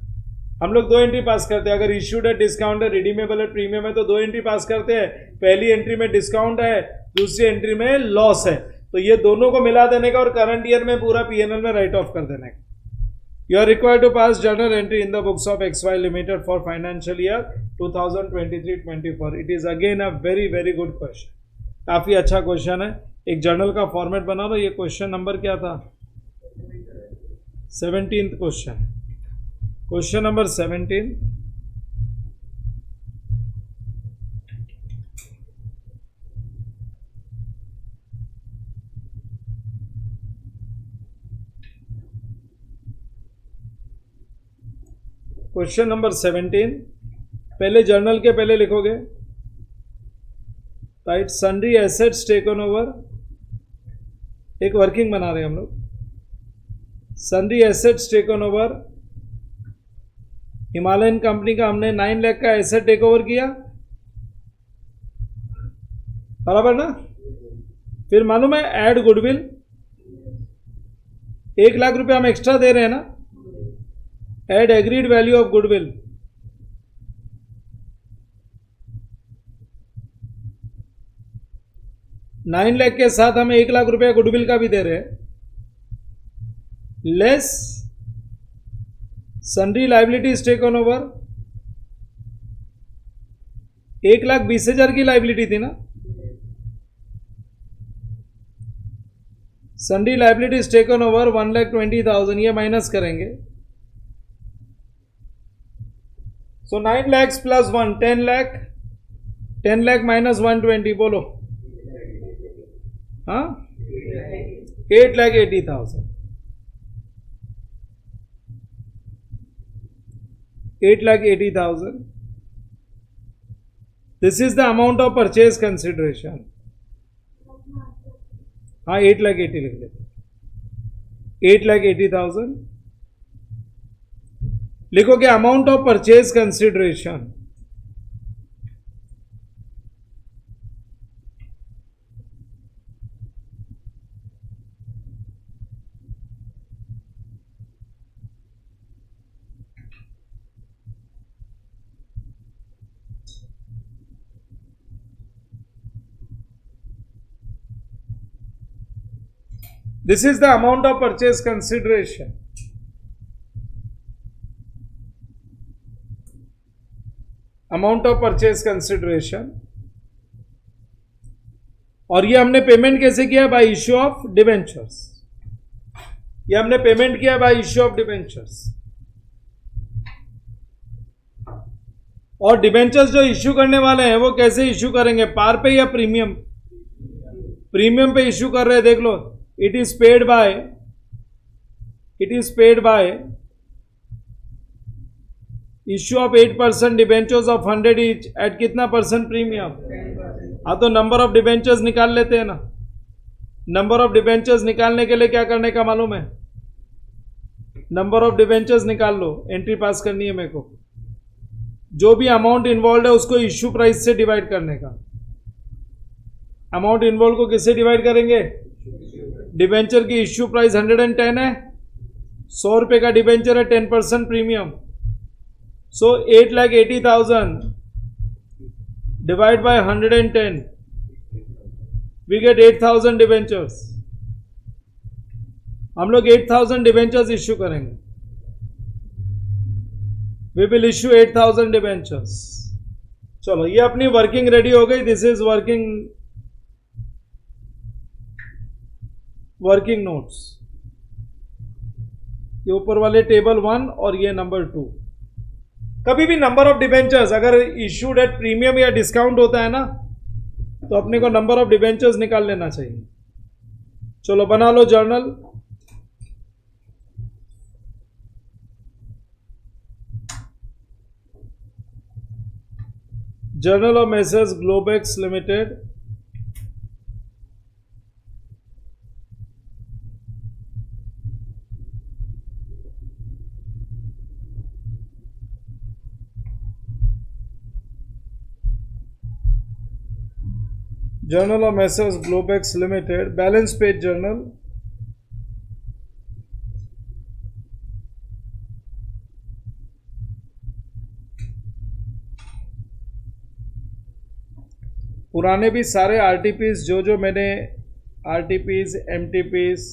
हम लोग 2 एंट्री पास करते हैं। अगर इश्यूड है डिस्काउंट है, रिडीमेबल है, प्रीमियम है, तो 2 एंट्री पास करते हैं। पहली एंट्री में डिस्काउंट है, दूसरी एंट्री में लॉस है, तो ये दोनों को मिला देने का और करंट ईयर में पूरा पीएनएल में राइट ऑफ कर देने का। You are required to pass journal entry in the books of XY limited for financial year 2023-24। It is again a very very good question, काफी अच्छा क्वेश्चन है। एक जर्नल का फॉर्मेट बना लो। ये क्वेश्चन नंबर क्या था? 17th question, question number 17। Question number 17, पहले जर्नल के पहले लिखोगे, right, sundry assets taken over. एक वर्किंग बना रहे हैं हम लोग, sundry assets taken over. Himalayan company का हमने 9 लाख का एसेट टेक ओवर किया, बराबर ना। फिर मालूम है ऐड गुडविल, 1,00,000 रुपए हम एक्स्ट्रा दे रहे हैं ना. Add agreed value of goodwill. ₹9,00,000 के साथ हम 1,00,000 रुपया गुडविल का भी दे रहे हैं. Less sundry liability take on over. 1,20,000 की लाइबिलिटी थी ना. Sundry liability take on over 1,20,000. ये माइनस करेंगे. सो 9,00,000 प्लस 1 10,00,000. 10,00,000 माइनस 120 बोलो. हाँ 8,80,000. 8,80,000. This is the amount of purchase consideration. हाँ 8,80,000 लिख लेते. 8,80,000 लिखोगे. Amount of purchase consideration. This is the amount of purchase consideration. Amount of purchase consideration. और ये हमने पेमेंट कैसे किया? Bye issue of debentures. ये हमने पेमेंट किया बाय इश्यू ऑफ डिबेंचर्स. और डिबेंचर्स जो इश्यू करने वाले हैं वो कैसे इश्यू करेंगे? पार पे या प्रीमियम? प्रीमियम पे इश्यू कर रहे हैं. देख लो. It is paid by issue of 8% debentures of 100 each at कितना परसेंट प्रीमियम? हाँ तो नंबर ऑफ डिबेंचर्स निकाल लेते हैं ना. नंबर ऑफ डिबेंचर्स निकालने के लिए क्या करने का मालूम है? नंबर ऑफ डिबेंचर्स निकाल लो. एंट्री पास करनी है मेरे को. जो भी अमाउंट इन्वॉल्व है उसको इश्यू प्राइस से डिवाइड करने का. अमाउंट इन्वॉल्व को किससे डिवाइड करेंगे? डिबेंचर की इश्यू प्राइस 110 है. 100 रुपए का डिबेंचर है. 10% premium. So 8,80,000 divide by 110 we get 8,000 debentures. हम लोग 8,000 डिबेंचर्स इश्यू करेंगे. We will issue 8,000 debentures. चलो ये अपनी वर्किंग रेडी हो गई. This is working notes. ये ऊपर वाले टेबल 1 और ये नंबर 2. कभी भी नंबर ऑफ डिबेंचर्स अगर इश्यूड एट प्रीमियम या डिस्काउंट होता है ना तो अपने को नंबर ऑफ डिबेंचर्स निकाल लेना चाहिए. चलो बना लो journal. Journal of Messrs Globex limited. Journal of Messrs Globex Limited, balance page journal. पुराने भी सारे आरटीपीज जो मैंने आरटीपीज एमटीपीज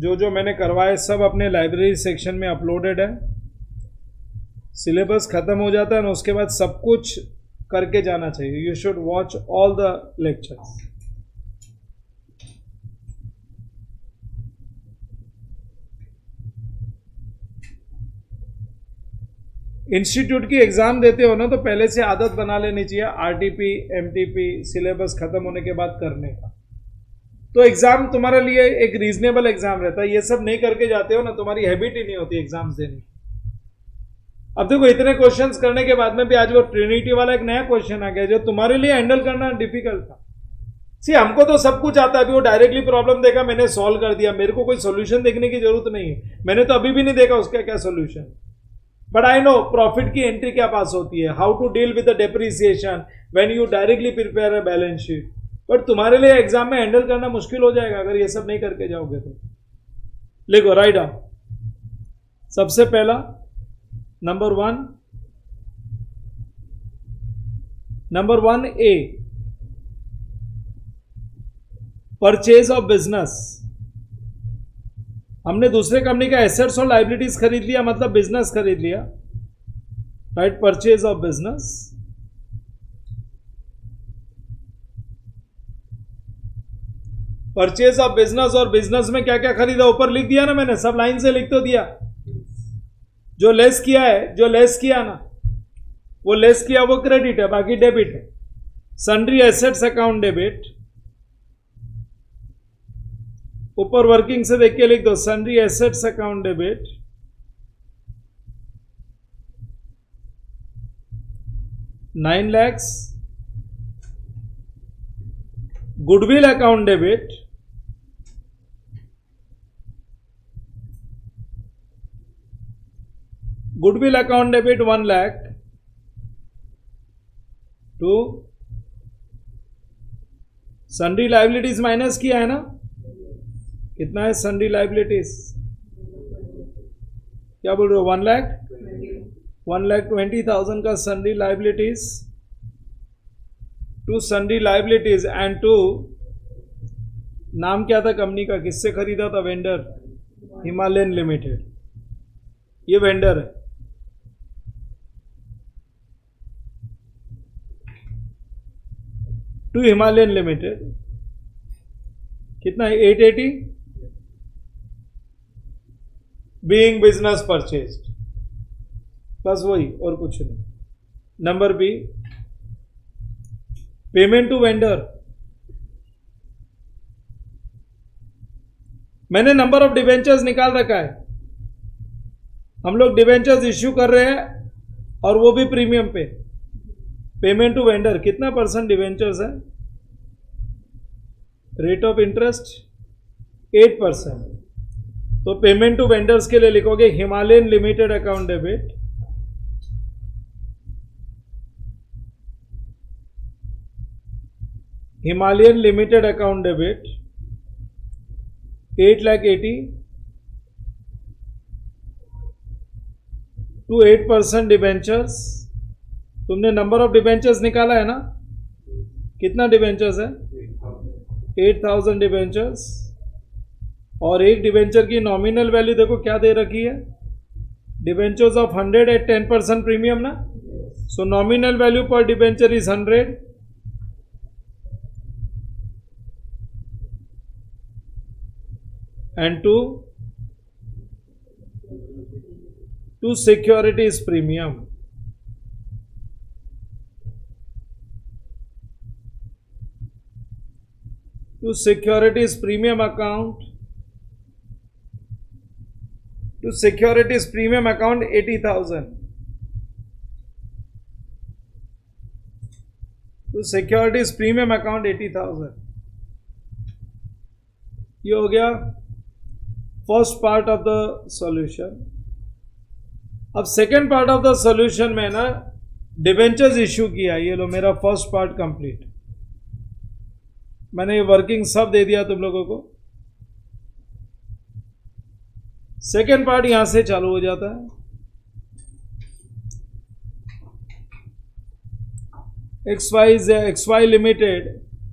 जो मैंने करवाए सब अपने लाइब्रेरी सेक्शन में अपलोडेड है. सिलेबस खत्म हो जाता है ना उसके बाद सब कुछ करके जाना चाहिए. You should watch all the lectures. Institute की एग्जाम देते हो ना तो पहले से आदत बना लेनी चाहिए आरटीपी एमटीपी सिलेबस खत्म होने के बाद करने का. तो एग्जाम तुम्हारे लिए एक रीजनेबल एग्जाम रहता है. ये सब नहीं करके जाते हो ना तुम्हारी हैबिट ही नहीं होती एग्जाम्स देने की. अब देखो इतने क्वेश्चंस करने के बाद में भी आज वो ट्रिनिटी वाला एक नया क्वेश्चन आ गया जो तुम्हारे लिए हैंडल करना डिफिकल्ट था. सी हमको तो सब कुछ आता है. अभी वो डायरेक्टली प्रॉब्लम देखा मैंने सॉल्व कर दिया. मेरे को कोई सोल्यूशन देखने की जरूरत नहीं है. मैंने तो अभी भी नहीं देखा उसका क्या solution. But I know profit की एंट्री क्या पास होती है. How to deal with the depreciation when you directly prepare a balance sheet. But तुम्हारे लिए एग्जाम में हैंडल करना मुश्किल हो जाएगा अगर ये सब नहीं करके जाओगे तो. लिखो, राइट डाउन। सबसे पहला number one A, purchase of business. हमने दूसरे कंपनी का एसेट्स और लाइबिलिटीज खरीद लिया, मतलब बिजनेस खरीद लिया, right, purchase of business. Purchase of business, और बिजनेस में क्या क्या खरीदा ऊपर लिख दिया ना मैंने, सब लाइन से लिख तो दिया। जो लेस किया है, जो लेस किया ना, वो लेस किया वो क्रेडिट है, बाकी डेबिट है। सन्ड्री एसेट्स अकाउंट डेबिट, ऊपर वर्किंग से देख के लिख दो, sundry assets account debit, 9 lakhs, goodwill account debit, goodwill account debit 1 lakh, to sundry liabilities minus किया है ना, कितना है सन्ड्री लाइबिलिटीज, क्या बोल रहे हो, 1 lakh, 1,20,000 का sundry liabilities, to sundry liabilities and to, नाम क्या था कंपनी का, किससे खरीदा था, वेंडर, हिमालयन लिमिटेड, ये वेंडर है। टू हिमालयन लिमिटेड कितना है, 880, बीइंग बिजनेस परचेज्ड, बस वही और कुछ नहीं। Number B, payment to vendor, मैंने नंबर ऑफ डिवेंचर्स निकाल रखा है, हम लोग डिवेंचर्स इश्यू कर रहे हैं और वो भी प्रीमियम पे। पेमेंट टू वेंडर कितना परसेंट डिवेंचर्स है, रेट ऑफ इंटरेस्ट 8%, तो पेमेंट टू वेंडर्स के लिए लिखोगे Himalayan limited account debit, Himalayan limited account debit 8,80,000 to 8% debentures. तुमने नंबर ऑफ डिवेंचर्स निकाला है ना, कितना डिवेंचर्स है, 8,000 डिवेंचर्स, और एक डिवेंचर की नॉमिनल वैल्यू देखो क्या दे रखी है, डिवेंचर्स ऑफ 100 एट 10% प्रीमियम ना, सो नॉमिनल वैल्यू पर debenture is 100, and to securities premium, to securities premium account, to securities premium account 80,000, to securities premium account 80,000। ये हो गया first part of the solution. अब second part of the solution में ना debentures issue किया, ये लो मेरा फर्स्ट पार्ट कंप्लीट, मैंने ये वर्किंग सब दे दिया तुम लोगों को। सेकेंड पार्ट यहां से चालू हो जाता है, XY लिमिटेड,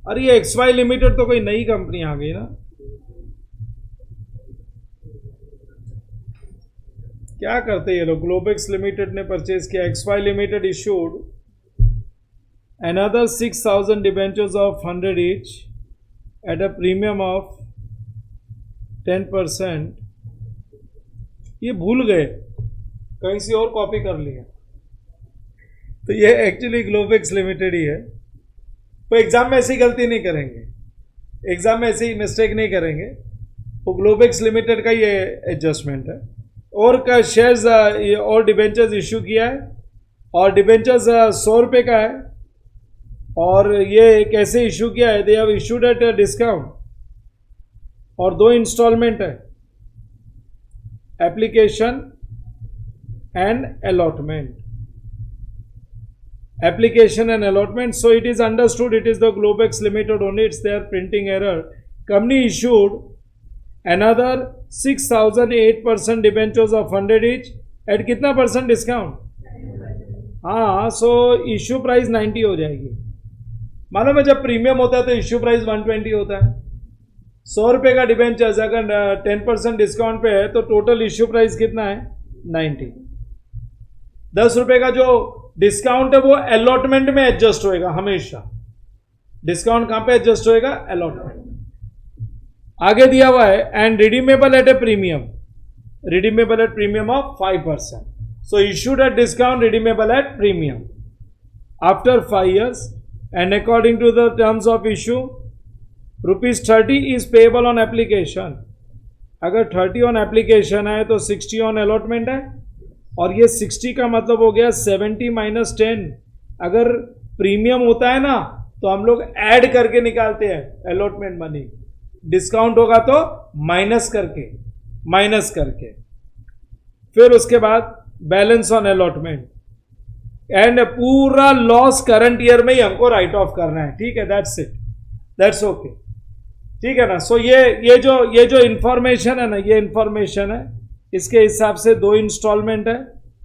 अरे ये XY लिमिटेड तो कोई नई कंपनी आ गई ना, क्या करते ये लोग, ग्लोबेक्स लिमिटेड ने परचेज किया, XY limited issued another 6,000 debentures of 100 each at a premium of 10%। ये भूल गए, कहीं से और कॉपी कर लिया, तो ये एक्चुअली ग्लोबेक्स लिमिटेड ही है। वो एग्जाम में ऐसी गलती नहीं करेंगे, एग्जाम में ऐसी मिस्टेक नहीं करेंगे, वो ग्लोबेक्स लिमिटेड का ये एडजस्टमेंट है। और का शेयर्स और डिबेंचर्स इश्यू किया है, और डिबेंचर्स 100 रुपये का है, और ये कैसे इशू किया है, they have issued at discount, और 2 इंस्टॉलमेंट है, application and allotment, application and allotment, so it is understood it is the Globex Limited only, it's their printing error। Company issued another 6,000 8% debentures of 100 each eight कितना percent discount? हाँ, so issue price 90 हो जाएगी। मालूम है जब premium होता है तो इश्यू प्राइस 120 होता है। 100 रुपये का डिबेंचर्स अगर 10% डिस्काउंट पे है तो टोटल इश्यू प्राइस कितना है? 90। 10 रुपये का जो डिस्काउंट है वो अलॉटमेंट में एडजस्ट होएगा हमेशा। डिस्काउंट कहां पे एडजस्ट होएगा? अलॉटमेंट। आगे दिया हुआ है and redeemable eight A premium, redeemable at premium of 5%. So issued at discount, redeemable at premium after 5 years and according to the terms of issue, ₹30 is payable on application. अगर 30 on application है तो 60 on allotment है, और ये 60 का मतलब हो गया 70 minus 10. अगर प्रीमियम होता है ना तो हम लोग ऐड करके निकालते हैं अलॉटमेंट मनी, डिस्काउंट होगा तो माइनस करके फिर उसके बाद बैलेंस ऑन अलॉटमेंट एंड पूरा लॉस करंट ईयर में ही हमको राइट ऑफ करना है। ठीक है, दैट्स इट, दैट्स ओके, ठीक है ना। सो ये जो इंफॉर्मेशन है ना, ये इंफॉर्मेशन है, इसके हिसाब से 2 इंस्टॉलमेंट है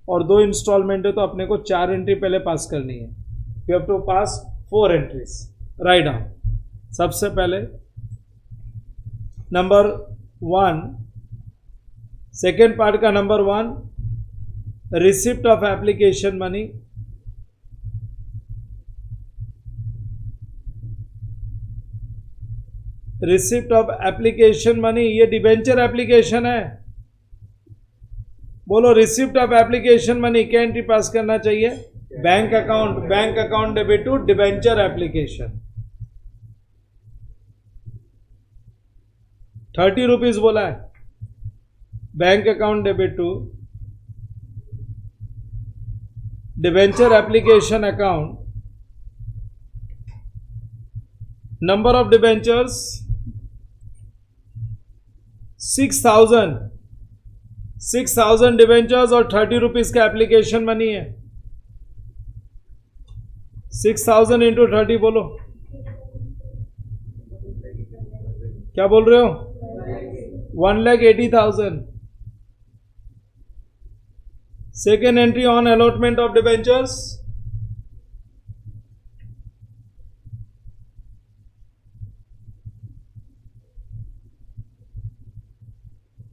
और 2 इंस्टॉलमेंट है तो अपने को 4 एंट्री पहले पास करनी है। You have to pass 4 entries, right down. सबसे पहले नंबर 1, सेकेंड पार्ट का number 1, receipt of application money, receipt of application money, ये डिबेंचर एप्लीकेशन है। बोलो रिसिप्ट ऑफ एप्लीकेशन मनी क्या एंट्री पास करना चाहिए? Bank account debit to debenture application. 30 rupees बोला है, bank account debit to debenture application account. Number of debentures 6,000 debentures और 30 rupees का एप्लीकेशन मनी है। 6,000 इंटू 30 बोलो, क्या बोल रहे हो? 1,80,000। Second entry on allotment of debentures,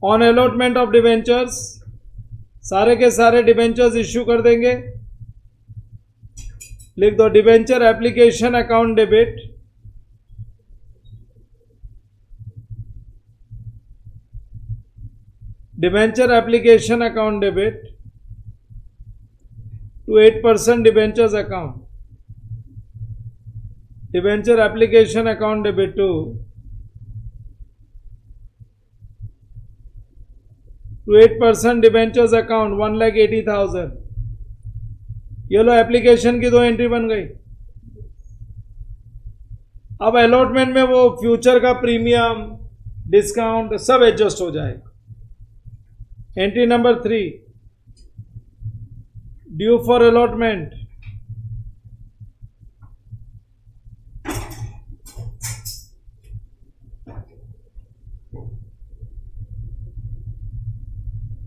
on allotment of debentures सारे के सारे डिबेंचर्स इश्यू कर देंगे। लिख दो debenture application account debit, debenture application account debit to 8% debentures account, debenture application account debit to 8% debentures account 1,80,000। ये लो एप्लीकेशन की 2 entry बन गई। अब अलॉटमेंट में वो फ्यूचर का प्रीमियम, डिस्काउंट सब एडजस्ट हो जाएगा। Entry number 3, due for allotment,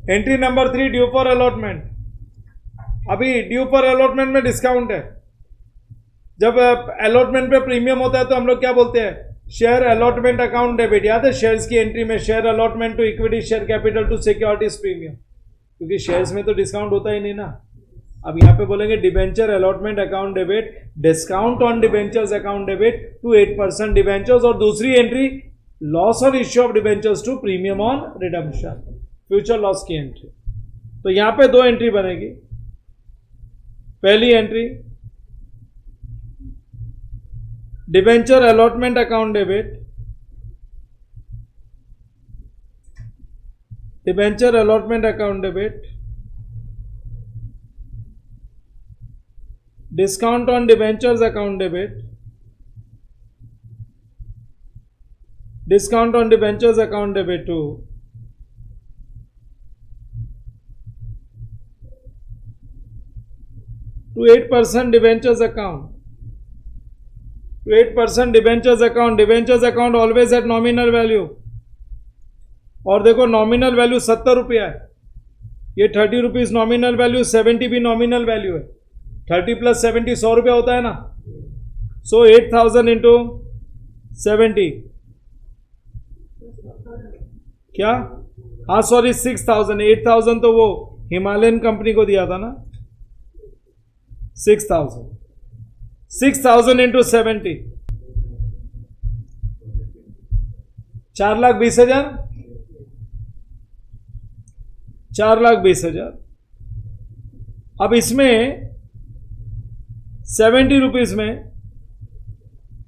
entry number 3 due for allotment. अभी ड्यू फॉर अलॉटमेंट में डिस्काउंट है। जब अलॉटमेंट पे प्रीमियम होता है तो हम लोग क्या बोलते हैं? Share allotment account debit. याद है शेयर्स की एंट्री में share allotment to equity share capital to securities premium, क्योंकि शेयर्स में तो डिस्काउंट होता ही नहीं ना। अब यहां पे बोलेंगे debenture allotment account debit, discount on debentures account debit to 8% debentures, और दूसरी entry loss on issue of debentures to premium on redemption, future loss की एंट्री। तो यहां पे 2 एंट्री बनेगी। पहली entry debenture allotment account debit, debenture allotment account debit, discount on debentures account debit, discount on debentures account debit to 8% debentures account, to 8% debentures account, debentures account always at nominal value, और देखो nominal value 70 रुपया है, ये 30 rupees nominal value, 70 भी nominal value है, 30 plus 70 100 रुपया होता है ना। सो 8000 इंटू 70 क्या, हाँ सॉरी 6000, 8000 तो वो हिमालयन कंपनी को दिया था ना, 6000 इंटू 70 4,20,000, 4,20,000। अब इसमें 70 रुपीज में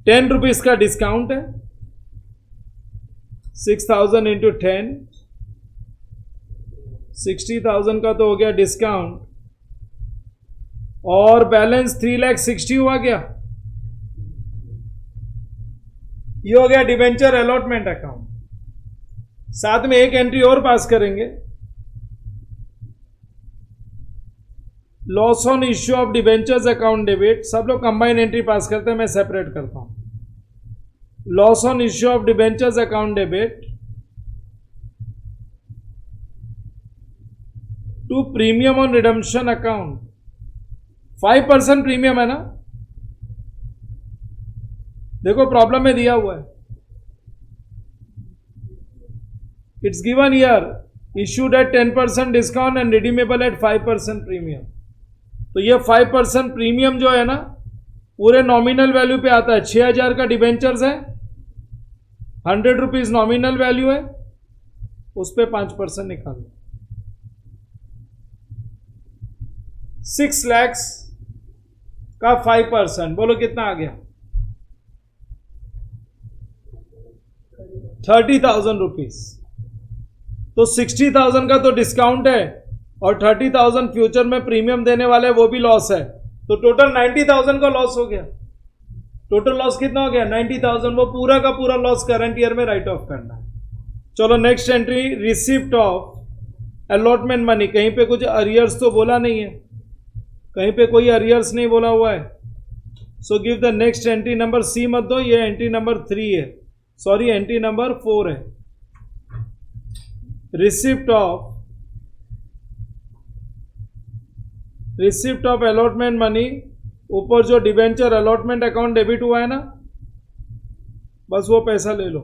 10 रुपीज का डिस्काउंट है, 6,000 इंटू 10, 60,000 का तो हो गया डिस्काउंट, और बैलेंस 3,60,000 हुआ क्या, ये हो गया डिबेंचर अलॉटमेंट अकाउंट। साथ में एक एंट्री और पास करेंगे, loss on issue of debentures account debit. सब लोग कंबाइन एंट्री पास करते हैं, मैं सेपरेट करता हूं। Loss on issue of debentures account debit to premium on redemption account, 5% premium है ना, देखो प्रॉब्लम में दिया हुआ है, it's given here issued at 10% discount and redeemable at 5% premium. तो ये 5% प्रीमियम जो है ना पूरे नॉमिनल वैल्यू पे आता है। 6,000 का डिबेंचर्स है, 100 रुपीज नॉमिनल वैल्यू है, उस पे 5% निकाल लो। 6 लाख का 5%, बोलो कितना आ गया, 30,000 रुपीज। तो 60,000 का तो डिस्काउंट है और 30,000 फ्यूचर में प्रीमियम देने वाले, वो भी लॉस है, तो टोटल 90,000 का लॉस हो गया। टोटल लॉस कितना हो गया, 90,000। वो पूरा का पूरा लॉस करंट ईयर में राइट ऑफ करना है। चलो next entry, receipt of allotment money. कहीं पे कुछ अरियर्स तो बोला नहीं है, कहीं पे कोई अरियर्स नहीं बोला हुआ है। So give the next entry number, C मत दो, ये एंट्री नंबर 3 है, सॉरी एंट्री नंबर 4 है। रिसिप्ट ऑफ अलॉटमेंट मनी, ऊपर जो डिबेंचर अलॉटमेंट अकाउंट डेबिट हुआ है ना, बस वो पैसा ले लो।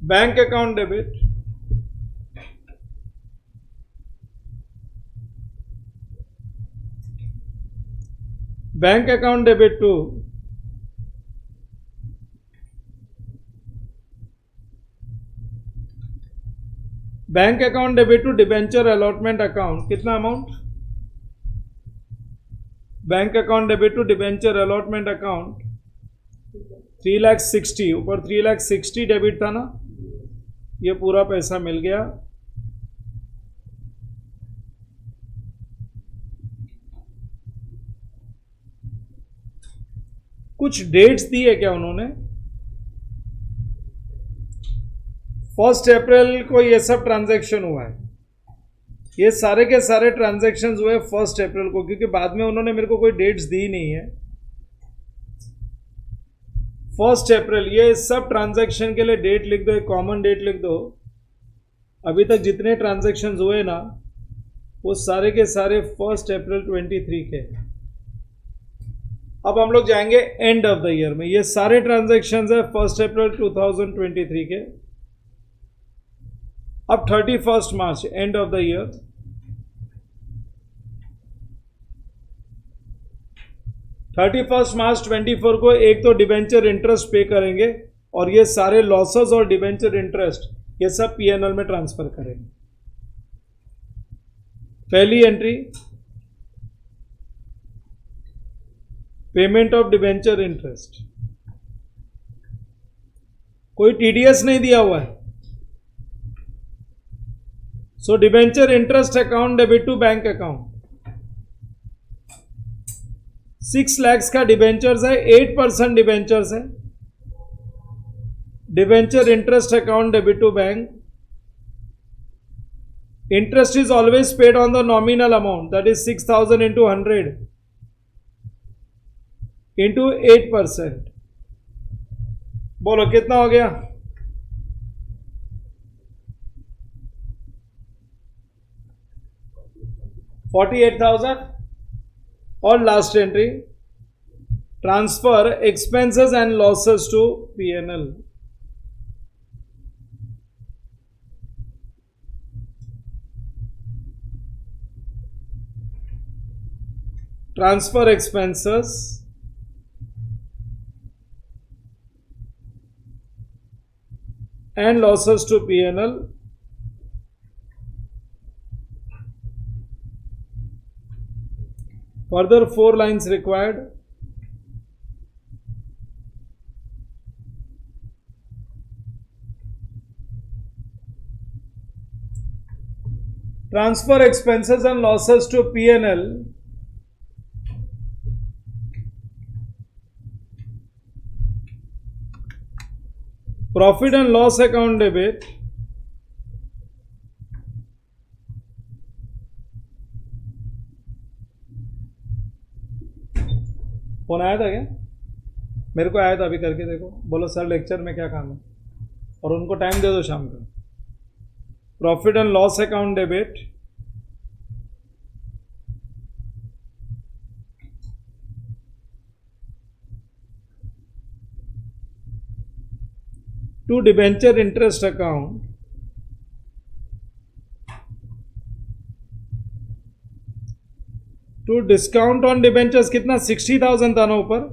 Bank account debit, bank account debit to bank account debit to debenture allotment account, कितना amount, bank account debit to debenture allotment account 3,60,000, ऊपर 3,60,000 डेबिट था ना, ये पूरा पैसा मिल गया। कुछ डेट्स दी है क्या उन्होंने, 1 अप्रैल को ये सब ट्रांजैक्शन हुआ है, ये सारे के सारे ट्रांजैक्शन हुए 1 अप्रैल को, क्योंकि बाद में उन्होंने मेरे को कोई डेट्स दी नहीं है। 1 अप्रैल, ये सब ट्रांजैक्शन के लिए डेट लिख दो, एक कॉमन डेट लिख दो। अभी तक जितने ट्रांजैक्शन हुए ना, वो सारे के सारे 1 अप्रैल 23 के। अब हम लोग जाएंगे एंड ऑफ द ईयर में, ये सारे ट्रांजैक्शन है 1 अप्रैल 2023 के। अब 31 मार्च and of the year, 31 March 24 को एक तो डिबेंचर इंटरेस्ट पे करेंगे और ये सारे लॉसेस और डिबेंचर इंटरेस्ट ये सब पीएनएल में ट्रांसफर करेंगे। पहली entry, payment of debenture interest, कोई टीडीएस नहीं दिया हुआ है, so debenture interest account debit to bank account. 6 lakh का डिबेंचर्स है, 8% डिबेंचर्स है, debenture interest account debit to bank. Interest is always paid on the nominal amount, that is 6,000 into 100 into 8%। बोलो कितना हो गया? 48,000. और last entry, transfer expenses and losses to P&L. Transfer expenses and losses to P&L. Further 4 lines required. Transfer expenses and losses to P&L. Profit and loss account debit. Phone आया था क्या? मेरे को आया था, अभी करके देखो, बोलो सर लेक्चर में क्या काम है, और उनको टाइम दे दो शाम को. Profit and loss account debit, to debenture interest account, to discount on debentures. कितना 60,000 था ना ऊपर.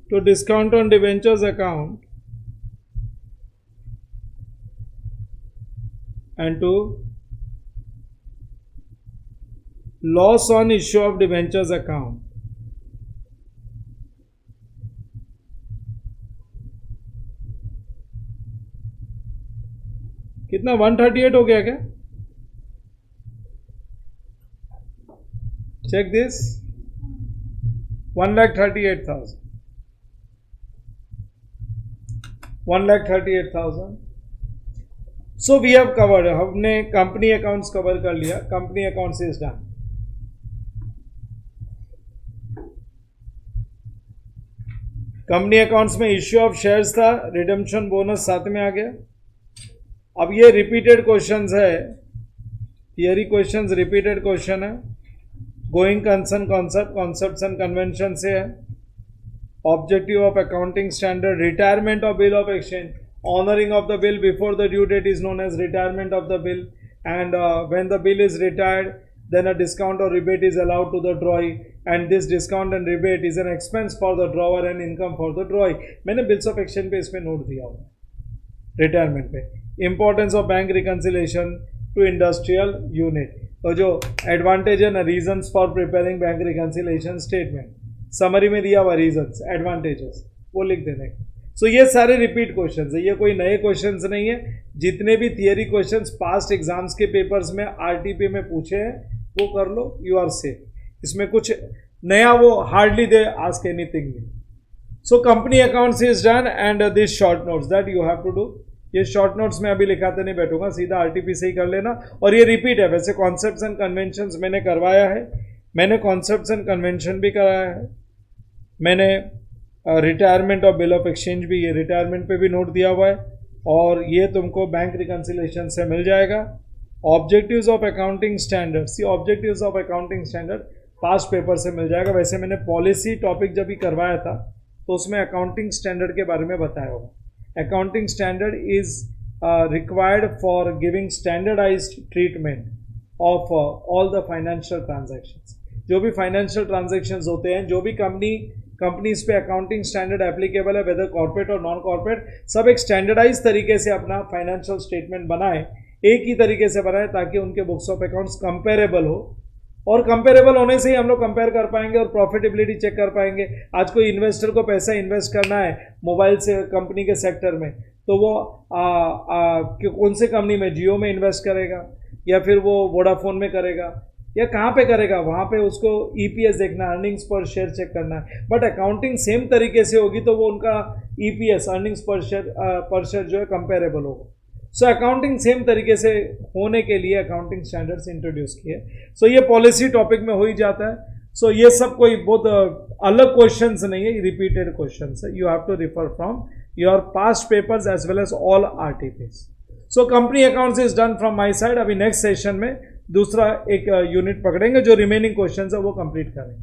to discount on debentures account and to loss on issue of debentures account. कितना 138 हो गया क्या? Check this, 1,38,000. 1,38,000. So we have covered. हमने company accounts cover कर लिया. Company accounts is done. Company accounts में इश्यू ऑफ शेयर्स था, redemption bonus साथ में आ गया. अब ये रिपीटेड क्वेश्चंस है, थियरी क्वेश्चंस रिपीटेड क्वेश्चन है. Going concern concept, concepts and convention से है. Objective of accounting standard, retirement of bill of exchange, honouring of the bill before the due date is known as retirement of the bill, and when the bill is retired then a discount or rebate is allowed to the drawee, and this discount and rebate is an expense for the drawer and income for the drawee. मैंने bills of exchange पे इसमें note दिया हुआ retirement पे. Importance of bank reconciliation to industrial unit, तो जो advantage है ना, reasons for preparing bank reconciliation statement, summary में दिया हुआ रीजंस, एडवांटेजेस, वो लिख देने. सो ये सारे रिपीट क्वेश्चंस है, ये कोई नए क्वेश्चंस नहीं है. जितने भी थियरी क्वेश्चंस पास्ट एग्जाम्स के पेपर्स में आरटीपी में पूछे हैं वो कर लो, यू आर सेफ. इसमें कुछ नया वो hardly they ask anything. So company accounts is done and this short notes that you have to do. ये शॉर्ट नोट्स में अभी लिखाते नहीं बैठूंगा, सीधा आरटीपी से ही कर लेना. और ये रिपीट है. वैसे कॉन्सेप्ट्स एंड कन्वेंशंस मैंने करवाया है, मैंने कॉन्सेप्ट्स एंड कन्वेंशन भी कराया है, मैंने retirement of bill of exchange भी, ये रिटायरमेंट पे भी नोट दिया हुआ है, और ये तुमको बैंक रिकंसिलेशन से मिल जाएगा. Objectives of accounting standard, see objectives of accounting standard past paper से मिल जाएगा. वैसे मैंने पॉलिसी टॉपिक जब भी करवाया था तो उसमें अकाउंटिंग स्टैंडर्ड के बारे में बताया होगा. Accounting standard is required for giving standardised treatment of all the financial transactions. जो भी फाइनेंशियल ट्रांजैक्शंस होते हैं, जो भी कंपनीज पे अकाउंटिंग स्टैंडर्ड एप्लीकेबल है, वेदर कॉर्पोरेट और नॉन कॉर्पोरेट, सब एक स्टैंडर्डाइज तरीके से अपना फाइनेंशियल स्टेटमेंट बनाए, एक ही तरीके से बनाए, ताकि उनके बुक्स ऑफ अकाउंट्स कंपेरेबल हो. और कंपेरेबल होने से ही हम लोग कंपेयर कर पाएंगे और प्रॉफिटेबिलिटी चेक कर पाएंगे. आज कोई इन्वेस्टर को पैसा इन्वेस्ट करना है मोबाइल से कंपनी के सेक्टर में, तो वो कौन से कंपनी में, जियो में इन्वेस्ट करेगा या फिर वो वोडाफोन में करेगा या कहाँ पे करेगा, वहाँ पे उसको ईपीएस देखना, अर्निंग्स पर शेयर चेक करना है. बट अकाउंटिंग सेम तरीके से होगी तो वो उनका ईपीएस, अर्निंग्स पर शेयर जो है कंपेरेबल होगा. सो अकाउंटिंग सेम तरीके से होने के लिए अकाउंटिंग स्टैंडर्ड्स इंट्रोड्यूस किए. सो ये पॉलिसी टॉपिक में हो ही जाता है. सो ये सब कोई बहुत अलग क्वेश्चंस नहीं है, रिपीटेड क्वेश्चंस है. You have to refer from your past papers as well as all RTPs. So company accounts is done from my side. अभी नेक्स्ट सेशन में दूसरा एक यूनिट पकड़ेंगे, जो रिमेनिंग क्वेश्चन है वो कंप्लीट करेंगे.